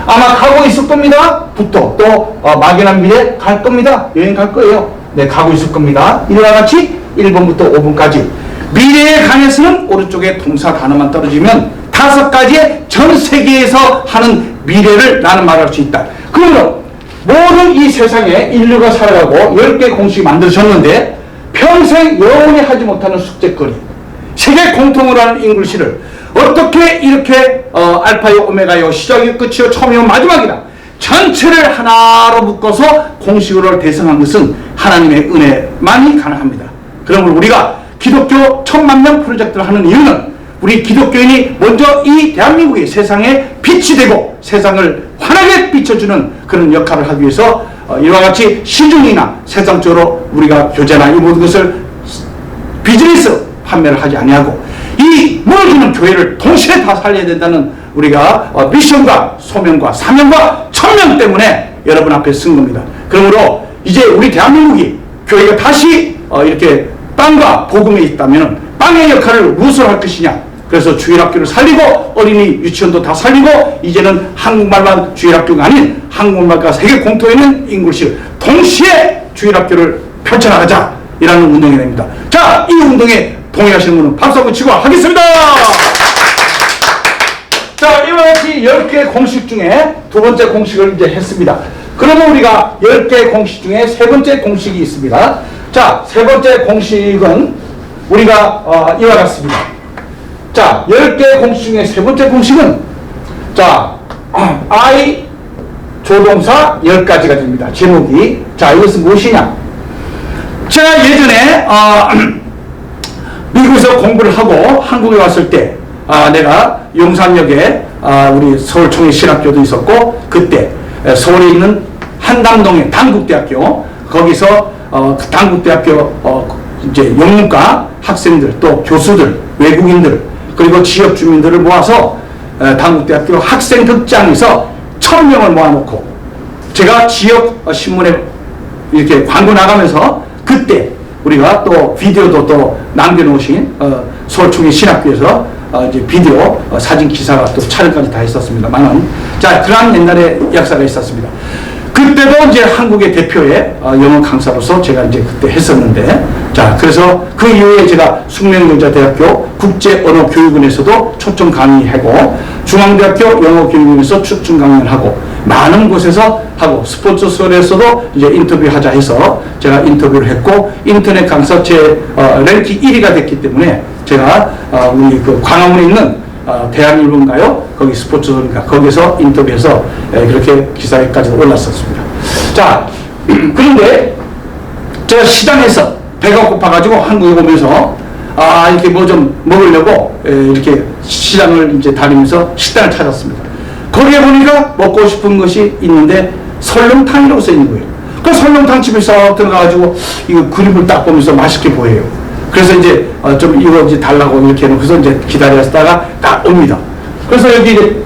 아마 가고 있을 겁니다. 부터 또 막연한 미래 갈 겁니다. 여행 갈 거예요. 네, 가고 있을 겁니다. 이와 같이 1번부터 5번까지 미래에 관해서는 오른쪽에 동사 단어만 떨어지면 5가지의 전 세계에서 하는 미래를 나는 말할 수 있다. 그러면 모든 이 세상에 인류가 살아가고 10개 공식이 만들어졌는데 평생 영원히 하지 못하는 숙제거리, 세계 공통으로 하는 잉글리시를 어떻게 이렇게 알파요 오메가요 시작이요 끝이요 처음이요 마지막이다 전체를 하나로 묶어서 공식으로 대성한 것은 하나님의 은혜만이 가능합니다. 그러므로 우리가 기독교 1000만명 프로젝트를 하는 이유는 우리 기독교인이 먼저 이 대한민국이 세상에 빛이 되고 세상을 환하게 비춰주는 그런 역할을 하기 위해서 이와 같이 시중이나 세상적으로 우리가 교제나 이 모든 것을 비즈니스 판매를 하지 아니하고 이 무너지는 교회를 동시에 다 살려야 된다는 우리가 미션과 소명과 사명과 천명 때문에 여러분 앞에 쓴 겁니다. 그러므로 이제 우리 대한민국이 교회가 다시 이렇게 빵과 복음에 있다면 빵의 역할을 무엇을 할 것이냐. 그래서 주일학교를 살리고 어린이 유치원도 다 살리고 이제는 한국말만 주일학교가 아닌 한국말과 세계 공통에 있는 잉글리시를 동시에 주일학교를 펼쳐나가자 이라는 운동이 됩니다. 자, 이 운동에 동의하시는 분은 박수 한번 치고 하겠습니다. 자, 이와 같이 10개의 공식 중에 두 번째 공식을 이제 했습니다. 그러면 우리가 10개의 공식 중에 세 번째 공식이 있습니다. 자, 세 번째 공식은 우리가 이와 같습니다. 자, 10개의 공식 중에 세 번째 공식은 자, I 조동사 10가지가 됩니다. 제목이. 자, 이것은 무엇이냐? 제가 예전에 미국에서 공부를 하고 한국에 왔을 때 내가 용산역에 우리 서울총회신학교도 있었고 그때 서울에 있는 한담동의 단국대학교 거기서 그 단국대학교 이제 영문과 학생들 또 교수들 외국인들 그리고 지역 주민들을 모아서 단국대학교 학생극장에서 1000명을 모아놓고 제가 지역 신문에 이렇게 광고 나가면서 그때 우리가 또 비디오도 또 남겨놓으신 서울총회 신학교에서 이제 비디오 사진 기사가 또 촬영까지 다 했었습니다만은 자 그러한 옛날에 역사가 있었습니다. 그때도 이제 한국의 대표의 영어 강사로서 제가 이제 그때 했었는데 자 그래서 그 이후에 제가 숙명여자대학교 국제언어교육원에서도 초청 강의하고 중앙대학교 영어교육원에서 초청 강의를 하고 많은 곳에서 하고 스포츠설에서도 이제 인터뷰하자 해서 제가 인터뷰를 했고 인터넷 강사 제 랭킹 1위가 됐기 때문에 제가 우리 그 광화문에 있는 대한일보인가요? 거기 스포츠인가 거기서 인터뷰해서 그렇게 기사에까지 올랐었습니다. 자 그런데 제가 시장에서 배가 고파가지고 한국에 오면서 이렇게 뭐 좀 먹으려고 이렇게 시장을 이제 다니면서 식당을 찾았습니다. 거기에 보니까 먹고 싶은 것이 있는데 설렁탕이라고 써 있는 거예요. 그 설렁탕 집에 싹 들어가가지고 이거 그림을 딱 보면서 맛있게 보여요. 그래서 이제 좀 이거 이제 달라고 이렇게 해놓고서 이제 기다렸다가 딱 옵니다. 그래서 여기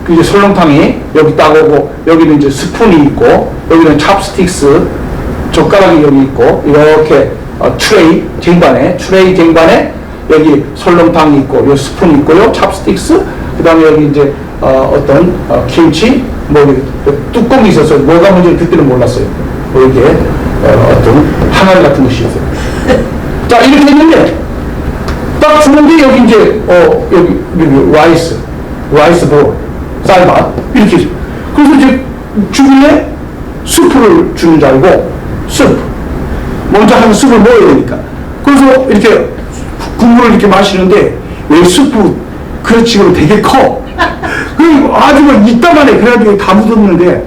이제 설렁탕이 여기 딱 오고 여기는 이제 스푼이 있고 여기는 찹스틱스 젓가락이 여기 있고 이렇게 트레이 쟁반에 여기 설렁탕이 있고 요 스푼이 있고요 찹스틱스 그 다음에 여기 이제 어떤 김치 뭐 뚜껑이 있어서 뭐가 뭔지 그때는 몰랐어요. 뭐 이게 어떤 항아리 같은 것이 있어요. 자 이렇게 있는데 딱 주는데 여기 이제 여기 라이스 볼 쌀밥 이렇게 그래서 이제 주변에 수프를 주는 줄 알고 수프 먼저 한 수프를 먹어야 되니까 그래서 이렇게 국물을 이렇게 마시는데 왜 수프 그릇치고는 되게 커. 그리고 아주 막 이따만해. 그래가지고 다 묻었는데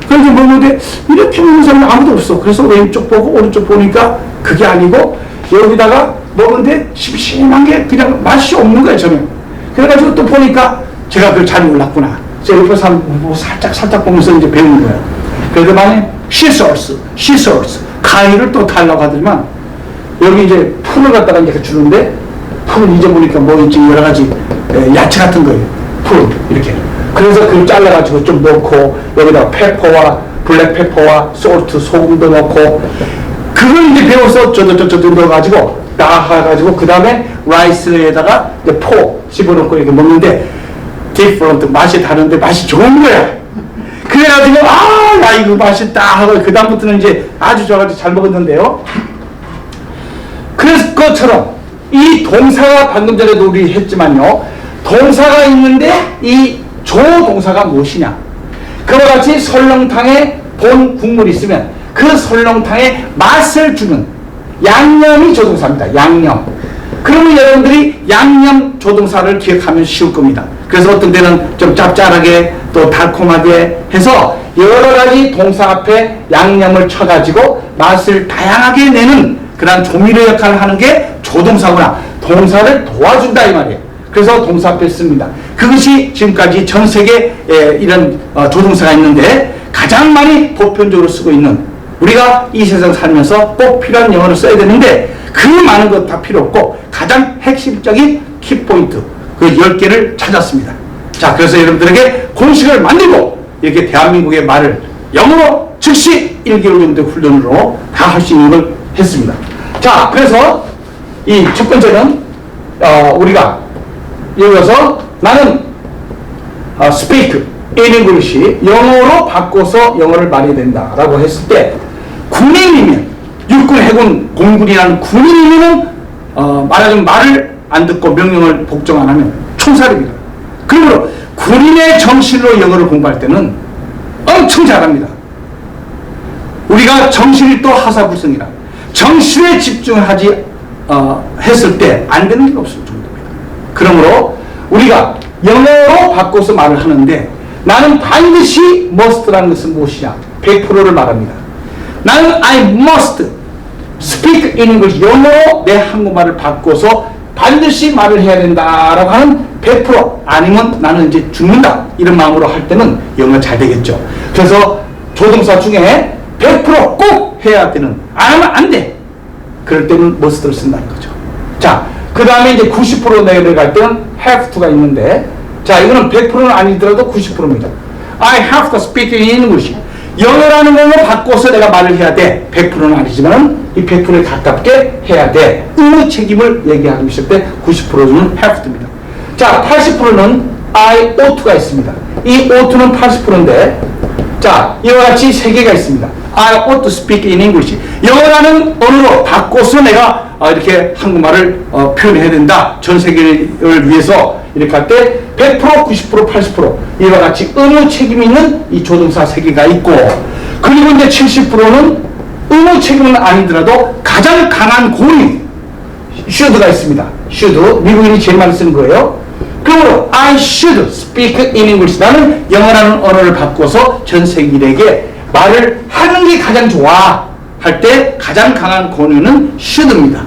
그래서 먹는데 이렇게 먹는 사람이 아무도 없어. 그래서 왼쪽 보고 오른쪽 보니까 그게 아니고 여기다가 먹는데 심심한 게 그냥 맛이 없는 거예요 전혀. 그래가지고 또 보니까 제가 그걸 잘 몰랐구나. 그래서 옆에서 뭐 살짝 보면서 이제 배우는 거예요. 그래도 만에 시소스 가위를 또 달라고 하더니만 여기 이제 풀을 갖다가 이제 주는데 풀을 이제 보니까 뭐 있지 여러 가지 야채 같은 거예요. 풀 이렇게. 그래서 그걸 잘라가지고 좀 넣고 여기다가 페퍼와 블랙페퍼와 솔트 소금도 넣고 그걸 이제 배워서 저도 넣어가지고 나가가지고 그 다음에 라이스에다가 이제 포 집어넣고 이렇게 먹는데 디프런트 맛이 다른데 맛이 좋은 거야. 그래가지고 야 이거 맛있다 하고 그 다음부터는 이제 아주 좋아가지고 잘 먹었는데요. 그래서 것처럼 이 동사가 방금 전에도 우리 했지만요, 동사가 있는데 이 조동사가 무엇이냐, 그와 같이 설렁탕에 본 국물이 있으면 그 설렁탕에 맛을 주는 양념이 조동사입니다. 양념. 그러면 여러분들이 양념 조동사를 기억하면 쉬울 겁니다. 그래서 어떤 때는 좀 짭짤하게 또 달콤하게 해서 여러 가지 동사 앞에 양념을 쳐가지고 맛을 다양하게 내는 그런 조미료 역할을 하는 게 조동사구나. 동사를 도와준다 이 말이에요. 그래서 동사 앞에 씁니다. 그것이 지금까지 전 세계에 이런 조동사가 있는데 가장 많이 보편적으로 쓰고 있는, 우리가 이 세상 살면서 꼭 필요한 영어를 써야 되는데 그 많은 것 다 필요 없고 가장 핵심적인 키포인트 그 10개를 찾았습니다. 자, 그래서 여러분들에게 공식을 만들고 이렇게 대한민국의 말을 영어로 즉시 1개월 정도 훈련으로 다 할 수 있는 걸 했습니다. 자, 그래서 이 첫 번째는 우리가 여기서 나는 speak in English, 영어로 바꿔서 영어를 말해야 된다 라고 했을 때, 군인이면, 육군, 해군, 공군이라는 군인이면 말하자면 말을 안 듣고 명령을 복종 안 하면 총살입니다. 그러므로 군인의 정신으로 영어를 공부할 때는 엄청 잘합니다. 우리가 정신이 또 하사불성이라 정신에 집중하지 했을 때 안 되는 게 없을 정도입니다. 그러므로 우리가 영어로 바꿔서 말을 하는데 나는 반드시 must라는 것은 무엇이냐? 100%를 말합니다. 나는 I must speak in English, 영어로 내 한국말을 바꿔서 반드시 말을 해야 된다라고 하는 100%, 아니면 나는 이제 죽는다 이런 마음으로 할 때는 영어 잘 되겠죠. 그래서 조동사 중에 100%꼭 해야 되는, 안 하면 안 돼, 그럴 때는 must를 쓴다는 거죠. 자, 그 다음에 이제 90% 내려갈 때는 have to가 있는데, 자, 이거는 100%는 아니더라도 90%입니다. I have to speak in English, 영어라는 걸로 바꿔서 내가 말을 해야 돼. 100%는 아니지만 이 100%에 가깝게 해야 돼. 의무 책임을 얘기하고 있을 때 90%는 have to입니다. 자, 80%는 I ought to가 있습니다. 이 ought to는 80%인데, 자, 이와 같이 세 개가 있습니다. I ought to speak in English, 영어라는 언어로 바꿔서 내가 이렇게 한국말을 표현해야 된다. 전 세계를 위해서 이렇게 할 때 100%, 90%, 80% 이와 같이 의무 책임이 있는 이 조동사 세 개가 있고, 그리고 이제 70%는 의무 책임은 아니더라도 가장 강한 권위 should가 있습니다. should, 미국인이 제일 많이 쓰는 거예요. 그러므로 I should speak in English, 나는 영어라는 언어를 바꿔서 전 세계인에게 말을 하는 게 가장 좋아 할 때 가장 강한 권위는 should입니다.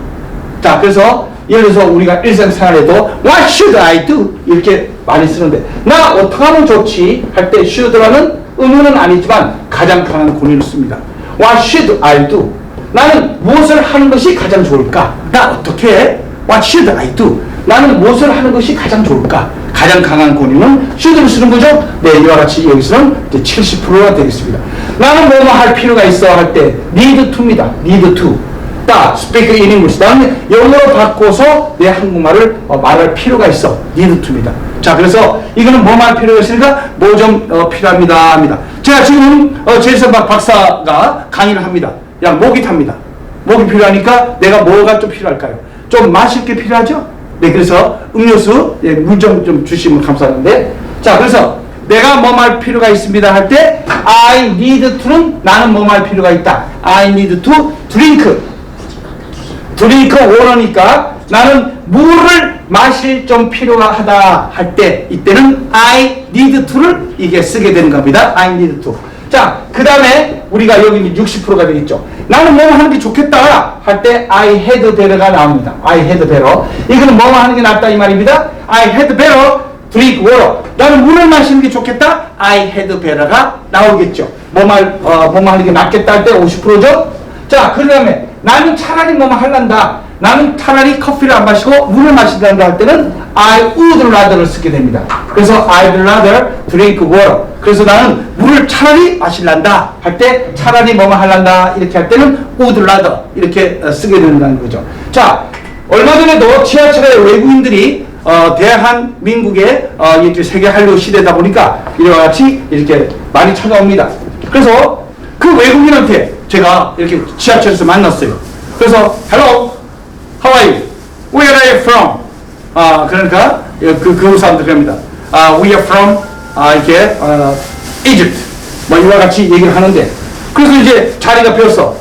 자, 그래서 예를 들어서 우리가 일상생활에도 What should I do? 이렇게 많이 쓰는데, 나 어떻게 하면 좋지? 할 때 should라는 의무는 아니지만 가장 강한 권위를 씁니다. What should I do? 나는 무엇을 하는 것이 가장 좋을까? 나 어떻게 해? What should I do? 나는 무엇을 하는 것이 가장 좋을까? 가장 강한 권위는 should를 쓰는 거죠. 네, 이와 같이 여기서는 이제 70%가 되겠습니다. 나는 뭐뭐 할 필요가 있어 할 때 need to입니다. need to. 자, speak in English, 나는 영어로 바꿔서 내 한국말을 말할 필요가 있어. need to입니다. 자, 그래서 이거는 뭐 말 필요가 있으니까 뭐 좀 필요합니다 합니다. 제가 지금 제이선박 박사가 강의를 합니다. 야, 목이 탑니다. 목이 필요하니까 내가 뭐가 좀 필요할까요? 좀 마실 게 필요하죠? 네, 그래서 음료수, 예, 물 좀 주시면 감사한데, 자, 그래서 내가 뭐 말 필요가 있습니다 할 때 I need to는 나는 뭐 말 필요가 있다. I need to drink water니까 나는 물을 마실 좀 필요가 하다 할 때 이때는 I need to를 이게 쓰게 되는 겁니다. I need to. 자, 그 다음에 우리가 여기 60%가 되겠죠. 나는 뭐 하는 게 좋겠다 할 때 I had better가 나옵니다. I had better. 이거는 뭐 하는 게 낫다 이 말입니다. I had better drink water. 나는 물을 마시는 게 좋겠다. I had better가 나오겠죠. 뭐만 하는 게 낫겠다 할 때 50%죠. 자, 그 다음에 나는 차라리 뭐만 할란다. 나는 차라리 커피를 안 마시고 물을 마신다 할 때는 I would rather를 쓰게 됩니다. 그래서 I'd rather drink water. 그래서 나는 물을 차라리 마실란다 할 때 차라리 뭐만 할란다 이렇게 할 때는 would rather 이렇게 쓰게 된다는 거죠. 자, 얼마 전에도 지하철에 외국인들이 대한민국의 이렇게 세계 한류 시대다 보니까 이와 같이 이렇게 많이 찾아옵니다. 그래서 그 외국인한테 제가 이렇게 지하철에서 만났어요. 그래서 Hello, how are you? Where are you from? 그러니까 그 사람들 그럽니다. We are from 이렇게 Egypt. 뭐 이와 같이 얘기를 하는데, 그래서 이제 자리가 비어서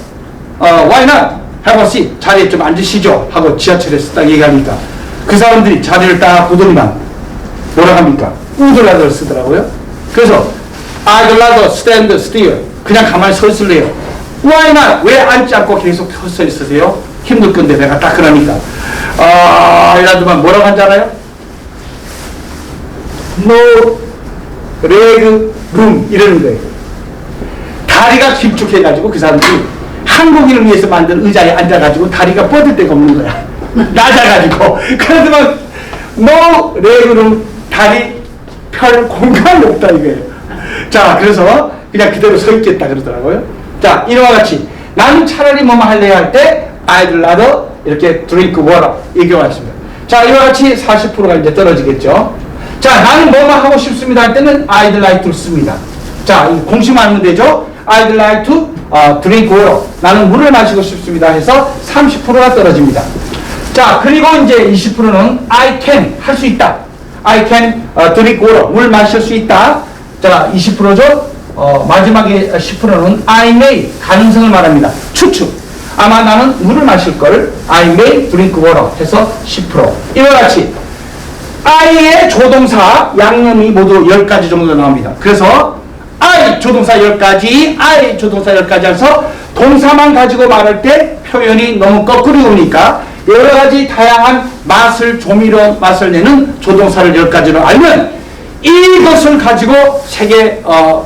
Why not? Have a seat. 자리에 좀 앉으시죠 하고 지하철에서 딱 얘기하니까 그 사람들이 자리를 딱 보더니만 뭐라 합니까? 우드라더를 쓰더라고요. 그래서 I'd rather stand still. 그냥 가만히 서 있을래요. Why not? 왜 앉지 않고 계속 서 있으세요? 힘들 건데 내가 딱 그러니까 이라도만 뭐라고 한지 알아요? No leg room 이러는 거예요. 다리가 길쭉해가지고 그 사람들이 한국인을 위해서 만든 의자에 앉아가지고 다리가 뻗을 데가 없는 거야. 낮아가지고. 그러더만 no leg room, 다리 펼 공간이 없다 이거예요. 자, 그래서 그냥 그대로 서 있겠다 그러더라고요. 자, 이와 같이 나는 차라리 뭐뭐 할래 할 때 I'd rather 이렇게 drink water 이 경우가 있습니다. 자, 이와 같이 40%가 이제 떨어지겠죠. 자, 나는 뭐뭐 하고 싶습니다 할 때는 I'd like to 씁니다. 자, 공식만 하면 되죠. I'd like to drink water. 나는 물을 마시고 싶습니다 해서 30%가 떨어집니다. 자, 그리고 이제 20%는 I can 할 수 있다. I can drink water. 물 마실 수 있다. 자, 20%죠. 마지막에 10%는 I may 가능성을 말합니다. 추측. 아마 나는 물을 마실 걸 I may drink water 해서 10%. 이와 같이 I의 조동사 양념이 모두 10가지 정도 나옵니다. 그래서 I 조동사 10가지, I 조동사 10가지 해서 동사만 가지고 말할 때 표현이 너무 거꾸로 오니까 여러 가지 다양한 맛을, 조미료 맛을 내는 조동사를 10가지로 알면 이것을 가지고 세계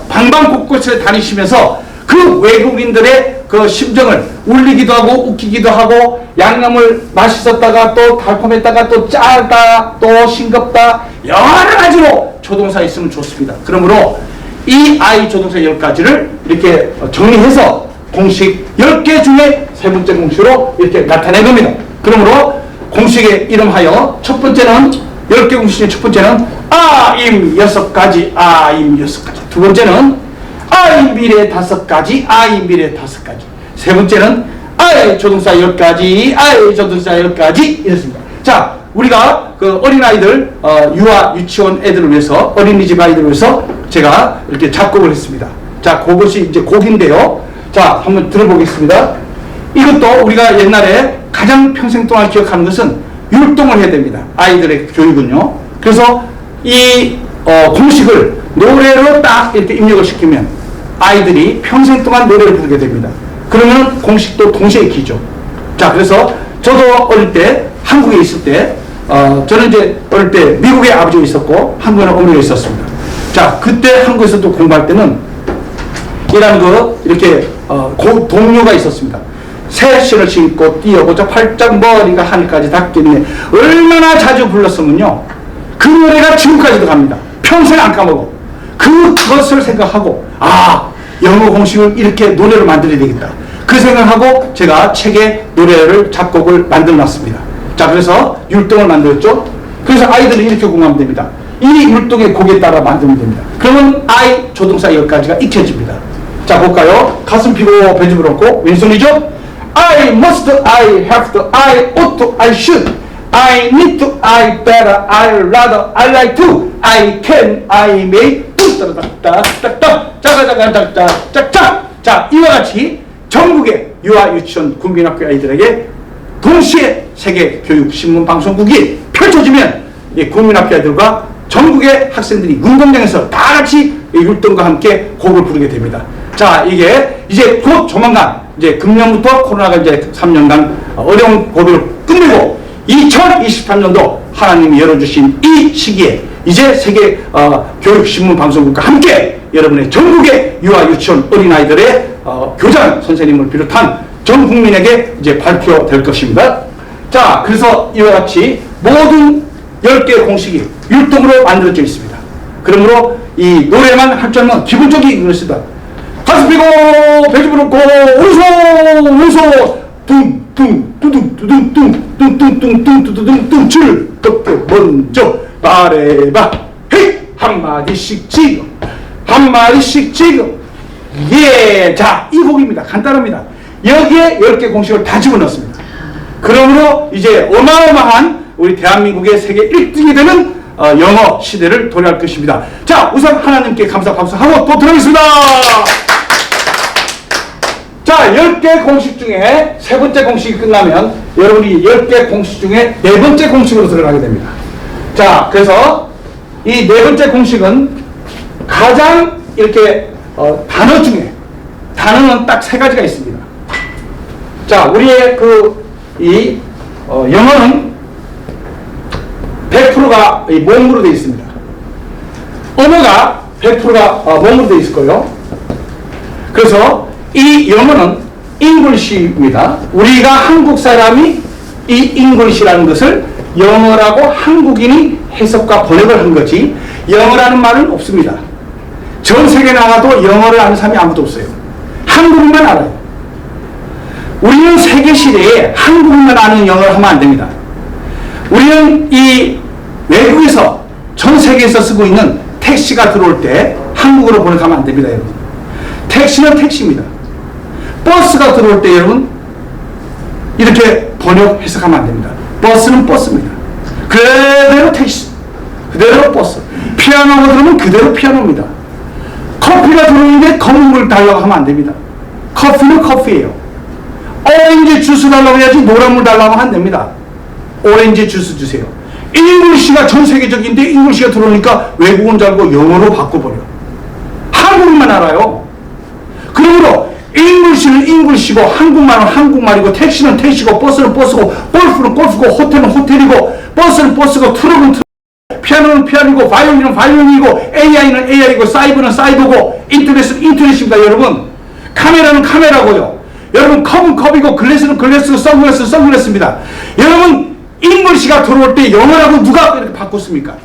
방방곳곳에 다니시면서 그 외국인들의 그 심정을 울리기도 하고 웃기기도 하고 양념을 맛있었다가 또 달콤했다가 또 짜다 또 싱겁다 여러 가지로 조동사 있으면 좋습니다. 그러므로 이 I 조동사 10가지를 이렇게 정리해서 공식 10개 중에 세 번째 공식으로 이렇게 나타낸 겁니다. 그러므로 공식의 이름하여 첫 번째는 10개 공식 중에 첫 번째는 I'm 6가지, I'm 6가지. 두 번째는 I 미래 5가지, I 미래 5가지. 세 번째는 I 조동사 10가지, I 조동사 10가지 이렇습니다. 자, 우리가 그 어린아이들, 유아, 유치원 애들을 위해서, 어린이집 아이들을 위해서 제가 이렇게 작곡을 했습니다. 자, 그것이 이제 곡인데요. 자, 한번 들어보겠습니다. 이것도 우리가 옛날에 가장 평생 동안 기억하는 것은 율동을 해야 됩니다. 아이들의 교육은요. 그래서 이 공식을 노래로 딱 이렇게 입력을 시키면 아이들이 평생 동안 노래를 부르게 됩니다. 그러면 공식도 동시에 익히죠. 자, 그래서 저도 어릴 때 한국에 있을 때 저는 이제 어릴 때 미국에 아버지가 있었고 한국에는 어머니가 있었습니다. 자, 그때 한국에서도 공부할 때는 이런 이렇게 동료가 있었습니다. 새 신을 신고 뛰어보자 팔짝 머리가 하늘까지 닿겠네. 얼마나 자주 불렀으면요 그 노래가 지금까지도 갑니다. 평생 안 까먹어. 그것을 생각하고 영어 공식을 이렇게 노래를 만들어야 되겠다. 그 생각하고 제가 책에 노래를 작곡을 만들어 놨습니다. 자, 그래서 율동을 만들었죠. 그래서 아이들은 이렇게 공부하면 됩니다. 이 율동의 곡에 따라 만들면 됩니다. 그러면 I 조동사 10가지가 익혀집니다. 자, 볼까요? 가슴 피고 배즙을 얻고 왼손이죠. I must, I have to, I ought to, I should, I need to, I better, I rather, I like to, I can, I may, 자, 이와 같이 전국의 유아, 유치원, 국민학교 아이들에게 동시에 세계 교육, 신문, 방송국이 펼쳐지면 국민학교 아이들과 전국의 학생들이 운동장에서 다 같이 율동과 함께 곡을 부르게 됩니다. 자, 이게 이제 곧 조만간 이제 금년부터 코로나가 이제 3년간 어려운 고비를 끝내고 2023년도 하나님이 열어주신 이 시기에 이제 세계 교육, 신문, 방송국과 함께 여러분의 전국의 유아, 유치원, 어린아이들의 교장 선생님을 비롯한 전 국민에게 이제 발표될 것입니다. 자, 그래서 이와 같이 모든 10개의 공식이 율동으로 만들어져 있습니다. 그러므로 이 노래만 할 줄 알면 기본적인 것이다. 가슴 펴고 배즙을 얻고 오른손 둥둥 두둥 두둥 둥 둥 둥 둥 두둥 둥 줄 어떻게 먼저 말해봐. 헤이! 한마디씩 지금, 한마디씩 지금. 예! 자, 이 곡입니다. 간단합니다. 여기에 10개 공식을 다 집어넣습니다. 그러므로 이제 어마어마한 우리 대한민국의 세계 1등이 되는 영어 시대를 도래할 것입니다. 자, 우선 하나님께 감사 박수하고 또 들어가겠습니다. 자, 10개 공식 중에 세 번째 공식이 끝나면 여러분이 10개 공식 중에 네 번째 공식으로 들어가게 됩니다. 자, 그래서 이 네 번째 공식은 가장 이렇게 단어 중에 단어는 딱 세 가지가 있습니다. 자, 우리의 영어는 100%가 모음으로 되어 있습니다. 언어가 100%가 모음으로 되어 있을 거예요. 그래서 이 영어는 잉글리시입니다. 우리가 한국 사람이 이 잉글리시라는 것을 영어라고 한국인이 해석과 번역을 한 거지 영어라는 말은 없습니다. 전 세계 나가도 영어를 아는 사람이 아무도 없어요. 한국인만 알아요. 우리는 세계 시대에 한국인만 아는 영어를 하면 안 됩니다. 우리는 이 외국에서 전 세계에서 쓰고 있는 택시가 들어올 때 한국어로 번역하면 안 됩니다, 여러분. 택시는 택시입니다. 버스가 들어올 때 여러분 이렇게 번역 해석하면 안 됩니다. 버스는 버스입니다. 그대로 택시, 그대로 버스. 피아노가 들어오면 그대로 피아노입니다. 커피가 들어오는데 검은 물 달라고 하면 안 됩니다. 커피는 커피예요. 오렌지 주스 달라고 해야지 노란 물 달라고 하면 안 됩니다. 오렌지 주스 주세요. 잉글리시가 전 세계적인데 잉글리시가 들어오니까 외국어인 줄 알고 영어로 바꿔버려. 한국만 알아요. 그러므로 잉글리시는 잉글리시고 한국말은 한국말이고 택시는 택시고 버스는 버스고 골프는 골프고 호텔은 호텔이고 버스는 버스고 트럭은 트럭, 피아노는 피아노이고 바이올린은 바이올린이고 AI는 AI고 사이버는 사이버고 인터넷은 인터넷입니다. 여러분, 카메라는 카메라고요. 여러분, 컵은 컵이고 글래스는 글래스고 선글라스는 선글라스입니다. 여러분, 잉글리시가 들어올 때 영어라고 누가 이렇게 바꿨습니까?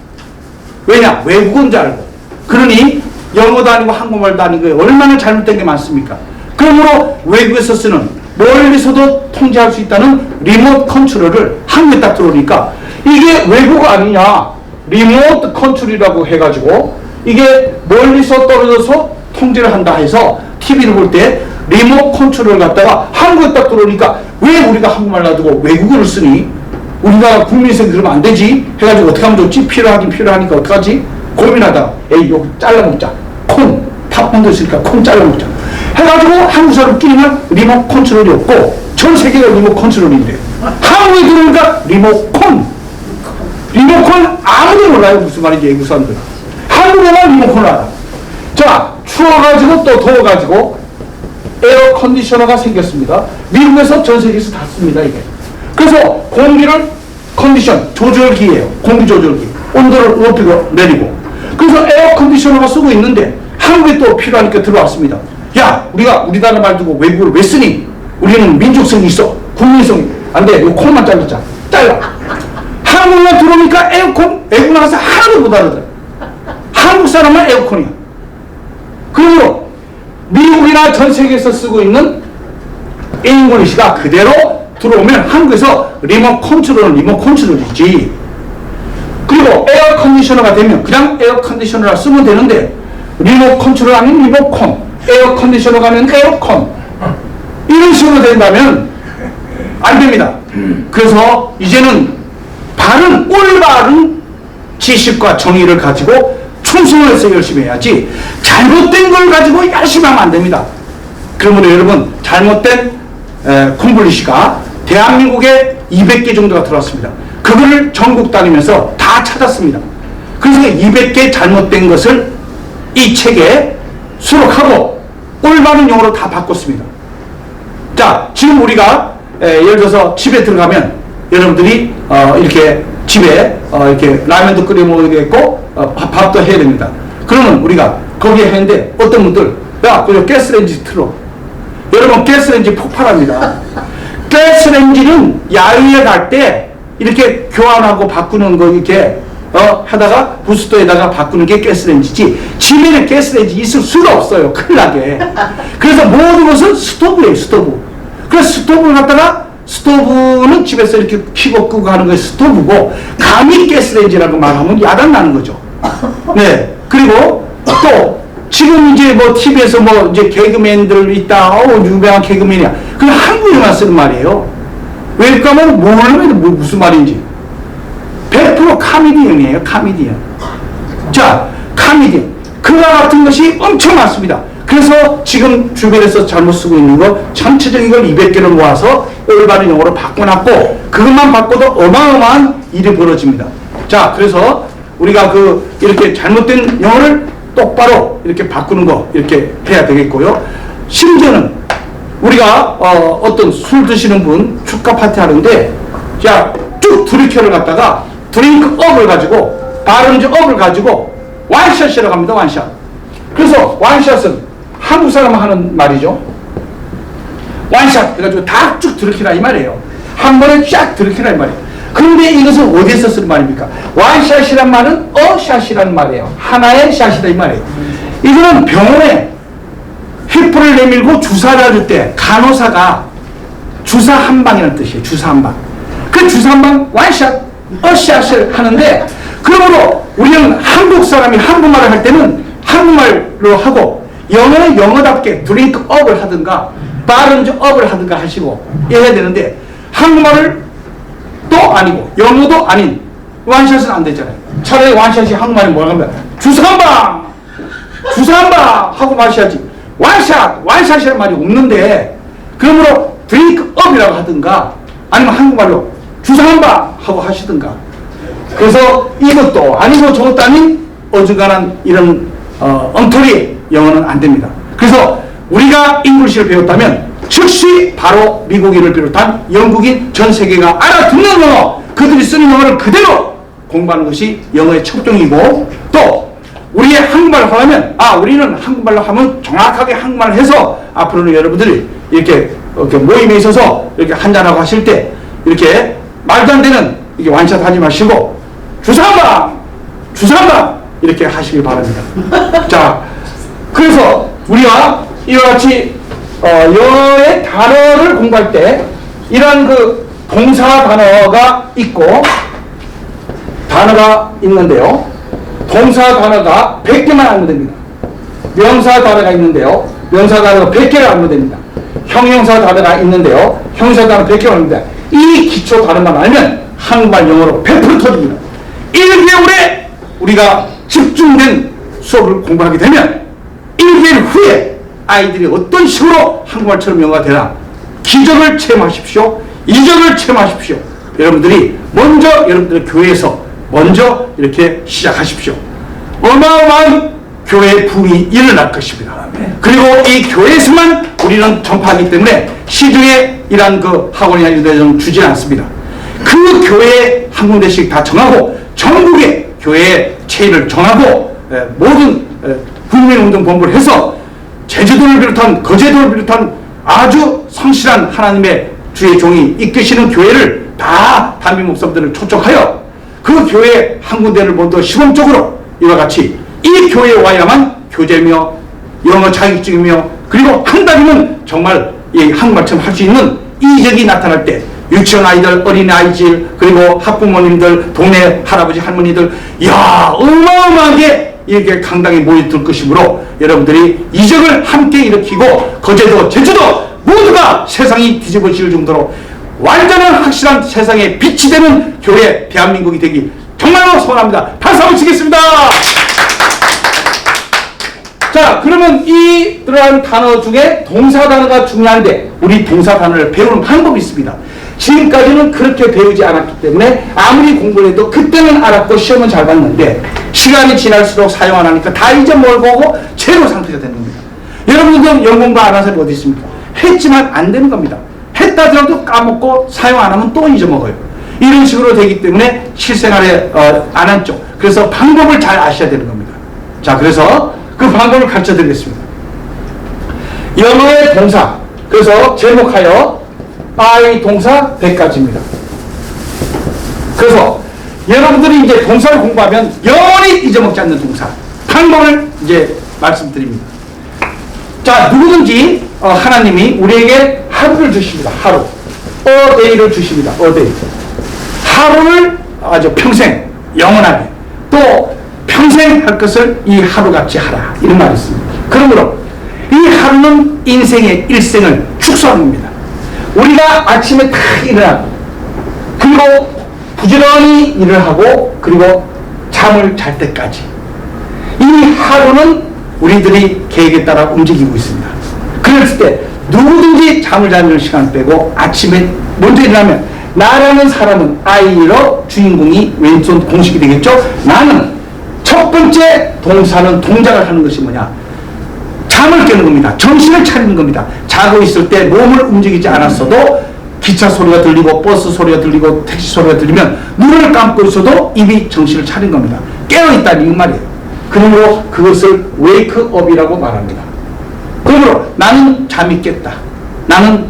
왜냐? 외국어인 줄 알고. 그러니 영어도 아니고 한국말도 아니고 얼마나 잘못된 게 많습니까? 그러므로 외국에서 쓰는 멀리서도 통제할 수 있다는 리모트 컨트롤을 한국에 딱 들어오니까 이게 외국어 아니냐? 리모트 컨트롤이라고 해가지고 이게 멀리서 떨어져서 통제를 한다 해서 TV를 볼 때 리모트 컨트롤을 갖다가 한국에 딱 들어오니까 왜 우리가 한국말 놔두고 외국어를 쓰니? 우리나라 국민성이 그러면 안 되지? 해가지고 어떻게 하면 좋지? 필요하긴 필요하니까 어떡하지? 고민하다가 에이 요거 잘라먹자. 콩 팝콘도 있으니까 콩 잘라먹자. 해가지고 한국 사람 끼리면 리모트 컨트롤이 없고 전 세계가 리모트 컨트롤인데 한국에 들어오니까 리모컨. 리모컨 아무도 몰라요. 무슨 말인지 외국 사람들. 한국에만 리모컨을 알아. 자, 추워가지고 또 더워가지고 에어 컨디셔너가 생겼습니다. 미국에서 전 세계에서 다 씁니다, 이게. 그래서 공기를 컨디션, 조절기예요. 공기 조절기. 온도를 높이고 내리고. 그래서 에어 컨디셔너가 쓰고 있는데 한국에 또 필요하니까 들어왔습니다. 야, 우리가 우리나라 말 두고 외국어를 왜 쓰니? 우리는 민족성이 있어. 국민성이. 안 돼. 이거 콩만 잘랐자. 잘라. 한국만 들어오니까 에어컨, 외국 나가서 하나도 못 알아들어. 한국 사람만 에어컨이야. 그리고 미국이나 전 세계에서 쓰고 있는 잉글리시가 그대로 들어오면 한국에서 리모트 컨트롤은 리모트 컨트롤이지. 그리고 에어 컨디셔너가 되면 그냥 에어 컨디셔너라 쓰면 되는데 리모트 컨트롤 아닌 리모컨, 에어 컨디셔너가 아닌 에어컨 이런 식으로 된다면 안 됩니다. 그래서 이제는 바른 올바른 지식과 정의를 가지고 충성을 해서 열심히 해야지 잘못된 걸 가지고 열심히 하면 안 됩니다. 그러므로 여러분, 잘못된 콩글리시가 대한민국에 200개 정도가 들어왔습니다. 그거를 전국 다니면서 다 찾았습니다. 그래서 200개 잘못된 것을 이 책에 수록하고 올바른 용어로 다 바꿨습니다. 자, 지금 우리가 예를 들어서 집에 들어가면 여러분들이 이렇게 집에 이렇게 라면도 끓여 먹어야겠고 밥도 해야 됩니다. 그러면 우리가 거기에 했는데 어떤 분들 야, 그냥 가스레인지 틀어. 여러분, 가스레인지 폭발합니다. 가스레인지는 야외에 갈 때 이렇게 교환하고 바꾸는 거 이렇게 하다가 부스터에다가 바꾸는 게 가스레인지지 집에는 가스레인지 있을 수가 없어요. 큰일 나게. 그래서 모든 것은 스토브예요. 스토브. 그래서 스토브를 갖다가 스토브는 집에서 이렇게 켜고 끄고 하는 게 스토브고, 감히 가스레인지라고 말하면 야단나는 거죠. 네. 그리고 또, 지금 이제 뭐 TV에서 뭐 이제 개그맨들 있다, 유명한 개그맨이야. 그건 한국에만 쓰는 말이에요. 왜냐면 모르면 무슨 말인지. 100% 카미디언이에요, 카미디언. 자, 카미디언. 그와 같은 것이 엄청 많습니다. 그래서 지금 주변에서 잘못 쓰고 있는 거 전체적인 걸 200개를 모아서 올바른 영어로 바꿔놨고, 그것만 바꿔도 어마어마한 일이 벌어집니다. 자, 그래서 우리가 이렇게 잘못된 영어를 똑바로 이렇게 바꾸는 거 이렇게 해야 되겠고요. 심지어는 우리가 어떤 술 드시는 분 축가 파티 하는데, 자, 쭉 드리켜를 갖다가 드링크 업을 가지고 발음지 업을 가지고 완샷이라고 합니다. 완샷. 그래서 완샷은 한국 사람 하는 말이죠. 완샷 해가지고 다 쭉 들이키라 이 말이에요. 한 번에 쫙 들이키라 이 말이에요. 그런데 이것은 어디에서 쓰는 말입니까? 완샷이란 말은 어샷이라는 말이에요. 하나의 샷이다 이 말이에요. 이거는 병원에 휘프를 내밀고 주사를 해줄 때 간호사가 주사 한 방이라는 뜻이에요. 주사 한 방. 그 주사 한 방 완샷, 어샷을 하는데, 그러므로 우리는 한국 사람이 한국말을 할 때는 한국말로 하고, 영어는 영어답게 드링크 업을 하든가 발음즈 업을 하든가 하시고 해야 되는데, 한국말을 또 아니고 영어도 아닌 완샷은 안 되잖아요. 차라리 완샷이 한국말이 뭐라고 하면 주사 한 방, 주사 한 방 하고 마셔야지. 완샷, 완샷이라는 말이 없는데, 그러므로 드링크 업이라고 하든가 아니면 한국말로 주사 한 방 하고 하시든가. 그래서 이것도 아니고 저것도 아닌 어중간한 이런 엉터리 영어는 안 됩니다. 그래서 우리가 잉글리시를 배웠다면 즉시 바로 미국인을 비롯한 영국인 전 세계가 알아듣는 영어, 그들이 쓰는 영어를 그대로 공부하는 것이 영어의 척도이고, 또 우리의 한국말을 하려면 우리는 한국말로 하면 정확하게 한국말을 해서 앞으로는 여러분들이 이렇게 모임에 있어서 이렇게 한잔하고 하실 때 이렇게 말도 안 되는 이게 완샷 하지 마시고 주사 한 방, 주사 한 방 이렇게 하시길 바랍니다. 자, 그래서 우리가 이와 같이 영어의 단어를 공부할 때 이러한 동사 단어가 있고, 단어가 있는데요. 동사 단어가 100개만 알면 됩니다. 명사 단어가 있는데요. 명사 단어가 100개를 알면 됩니다. 형용사 단어가 있는데요. 형용사 단어 100개를 알면 됩니다. 이 기초 단어만 알면 한국말 영어로 100% 터집니다. 1개월에 우리가 집중된 수업을 공부하게 되면 1개월 후에 아이들이 어떤 식으로 한국말처럼 영어가 되나 기적을 체험하십시오. 이적을 체험하십시오. 여러분들이 먼저 여러분들의 교회에서 먼저 이렇게 시작하십시오. 어마어마한 교회 붐이 일어날 것입니다. 그리고 이 교회에서만 우리는 전파하기 때문에 시중에 이러한 학원이나 이런 데는 주지 않습니다. 그 교회에 한 군데씩 다 정하고 전국의 교회의 체인을 정하고 모든 국민운동본부를 해서 제주도를 비롯한 거제도를 비롯한 아주 성실한 하나님의 주의 종이 이끄시는 교회를 다 담임 목사님들을 초청하여 그 교회 한 군데를 모두 시범적으로 이와 같이 이 교회에 와야만 교재며 영어 자격증이며, 그리고 한 달이면 정말 이 한국말처럼 할 수 있는 이적이 나타날 때 유치원 아이들, 어린이 아이들, 그리고 학부모님들, 동네 할아버지 할머니들, 이야 어마어마하게 이렇게 강당에 모여들 것이므로 여러분들이 이적을 함께 일으키고 거제도, 제주도 모두가 세상이 뒤집어질 정도로 완전한 확실한 세상에 빛이 되는 교회 대한민국이 되기 정말로 소원합니다. 박수 한번 치겠습니다. 자, 그러면 이러한 단어 중에 동사 단어가 중요한데 우리 동사 단어를 배우는 방법이 있습니다. 지금까지는 그렇게 배우지 않았기 때문에 아무리 공부를 해도 그때는 알았고 시험은 잘 봤는데 시간이 지날수록 사용 안 하니까 다 잊어먹고 제로 상태가 되는 겁니다. 여러분들도 영어 공부 안 한 사람이 어디 있습니까? 했지만 안 되는 겁니다. 했다 하더라도 까먹고 사용 안 하면 또 잊어먹어요. 이런 식으로 되기 때문에 실생활에 안 한쪽. 그래서 방법을 잘 아셔야 되는 겁니다. 자, 그래서 그 방법을 가르쳐 드리겠습니다. 영어의 동사. 그래서 제목하여 I 동사 100가지입니다. 그래서 여러분들이 이제 동사를 공부하면 영원히 잊어먹지 않는 동사. 방법을 이제 말씀드립니다. 자, 누구든지 하나님이 우리에게 하루를 주십니다. 하루. a day를 주십니다. a day. 하루를 아주 평생 영원하게 또 평생 할 것을 이 하루같이 하라 이런 말이 있습니다. 그러므로 이 하루는 인생의 일생을 축소하는 겁니다. 우리가 아침에 다 일어나고 그리고 부지런히 일을 하고 그리고 잠을 잘 때까지 이 하루는 우리들이 계획에 따라 움직이고 있습니다. 그랬을 때 누구든지 잠을 자는 시간 빼고 아침에 먼저 일어나면 나라는 사람은 I로 주인공이 왼손 공식이 되겠죠. 나는 첫 번째 동사는 동작을 하는 것이 뭐냐, 잠을 깨는 겁니다. 정신을 차리는 겁니다. 자고 있을 때 몸을 움직이지 않았어도 기차 소리가 들리고 버스 소리가 들리고 택시 소리가 들리면 눈을 감고 있어도 이미 정신을 차린 겁니다. 깨어있다는 이 말이에요. 그러므로 그것을 wake up이라고 말합니다. 그러므로 나는 잠이 깼다. 나는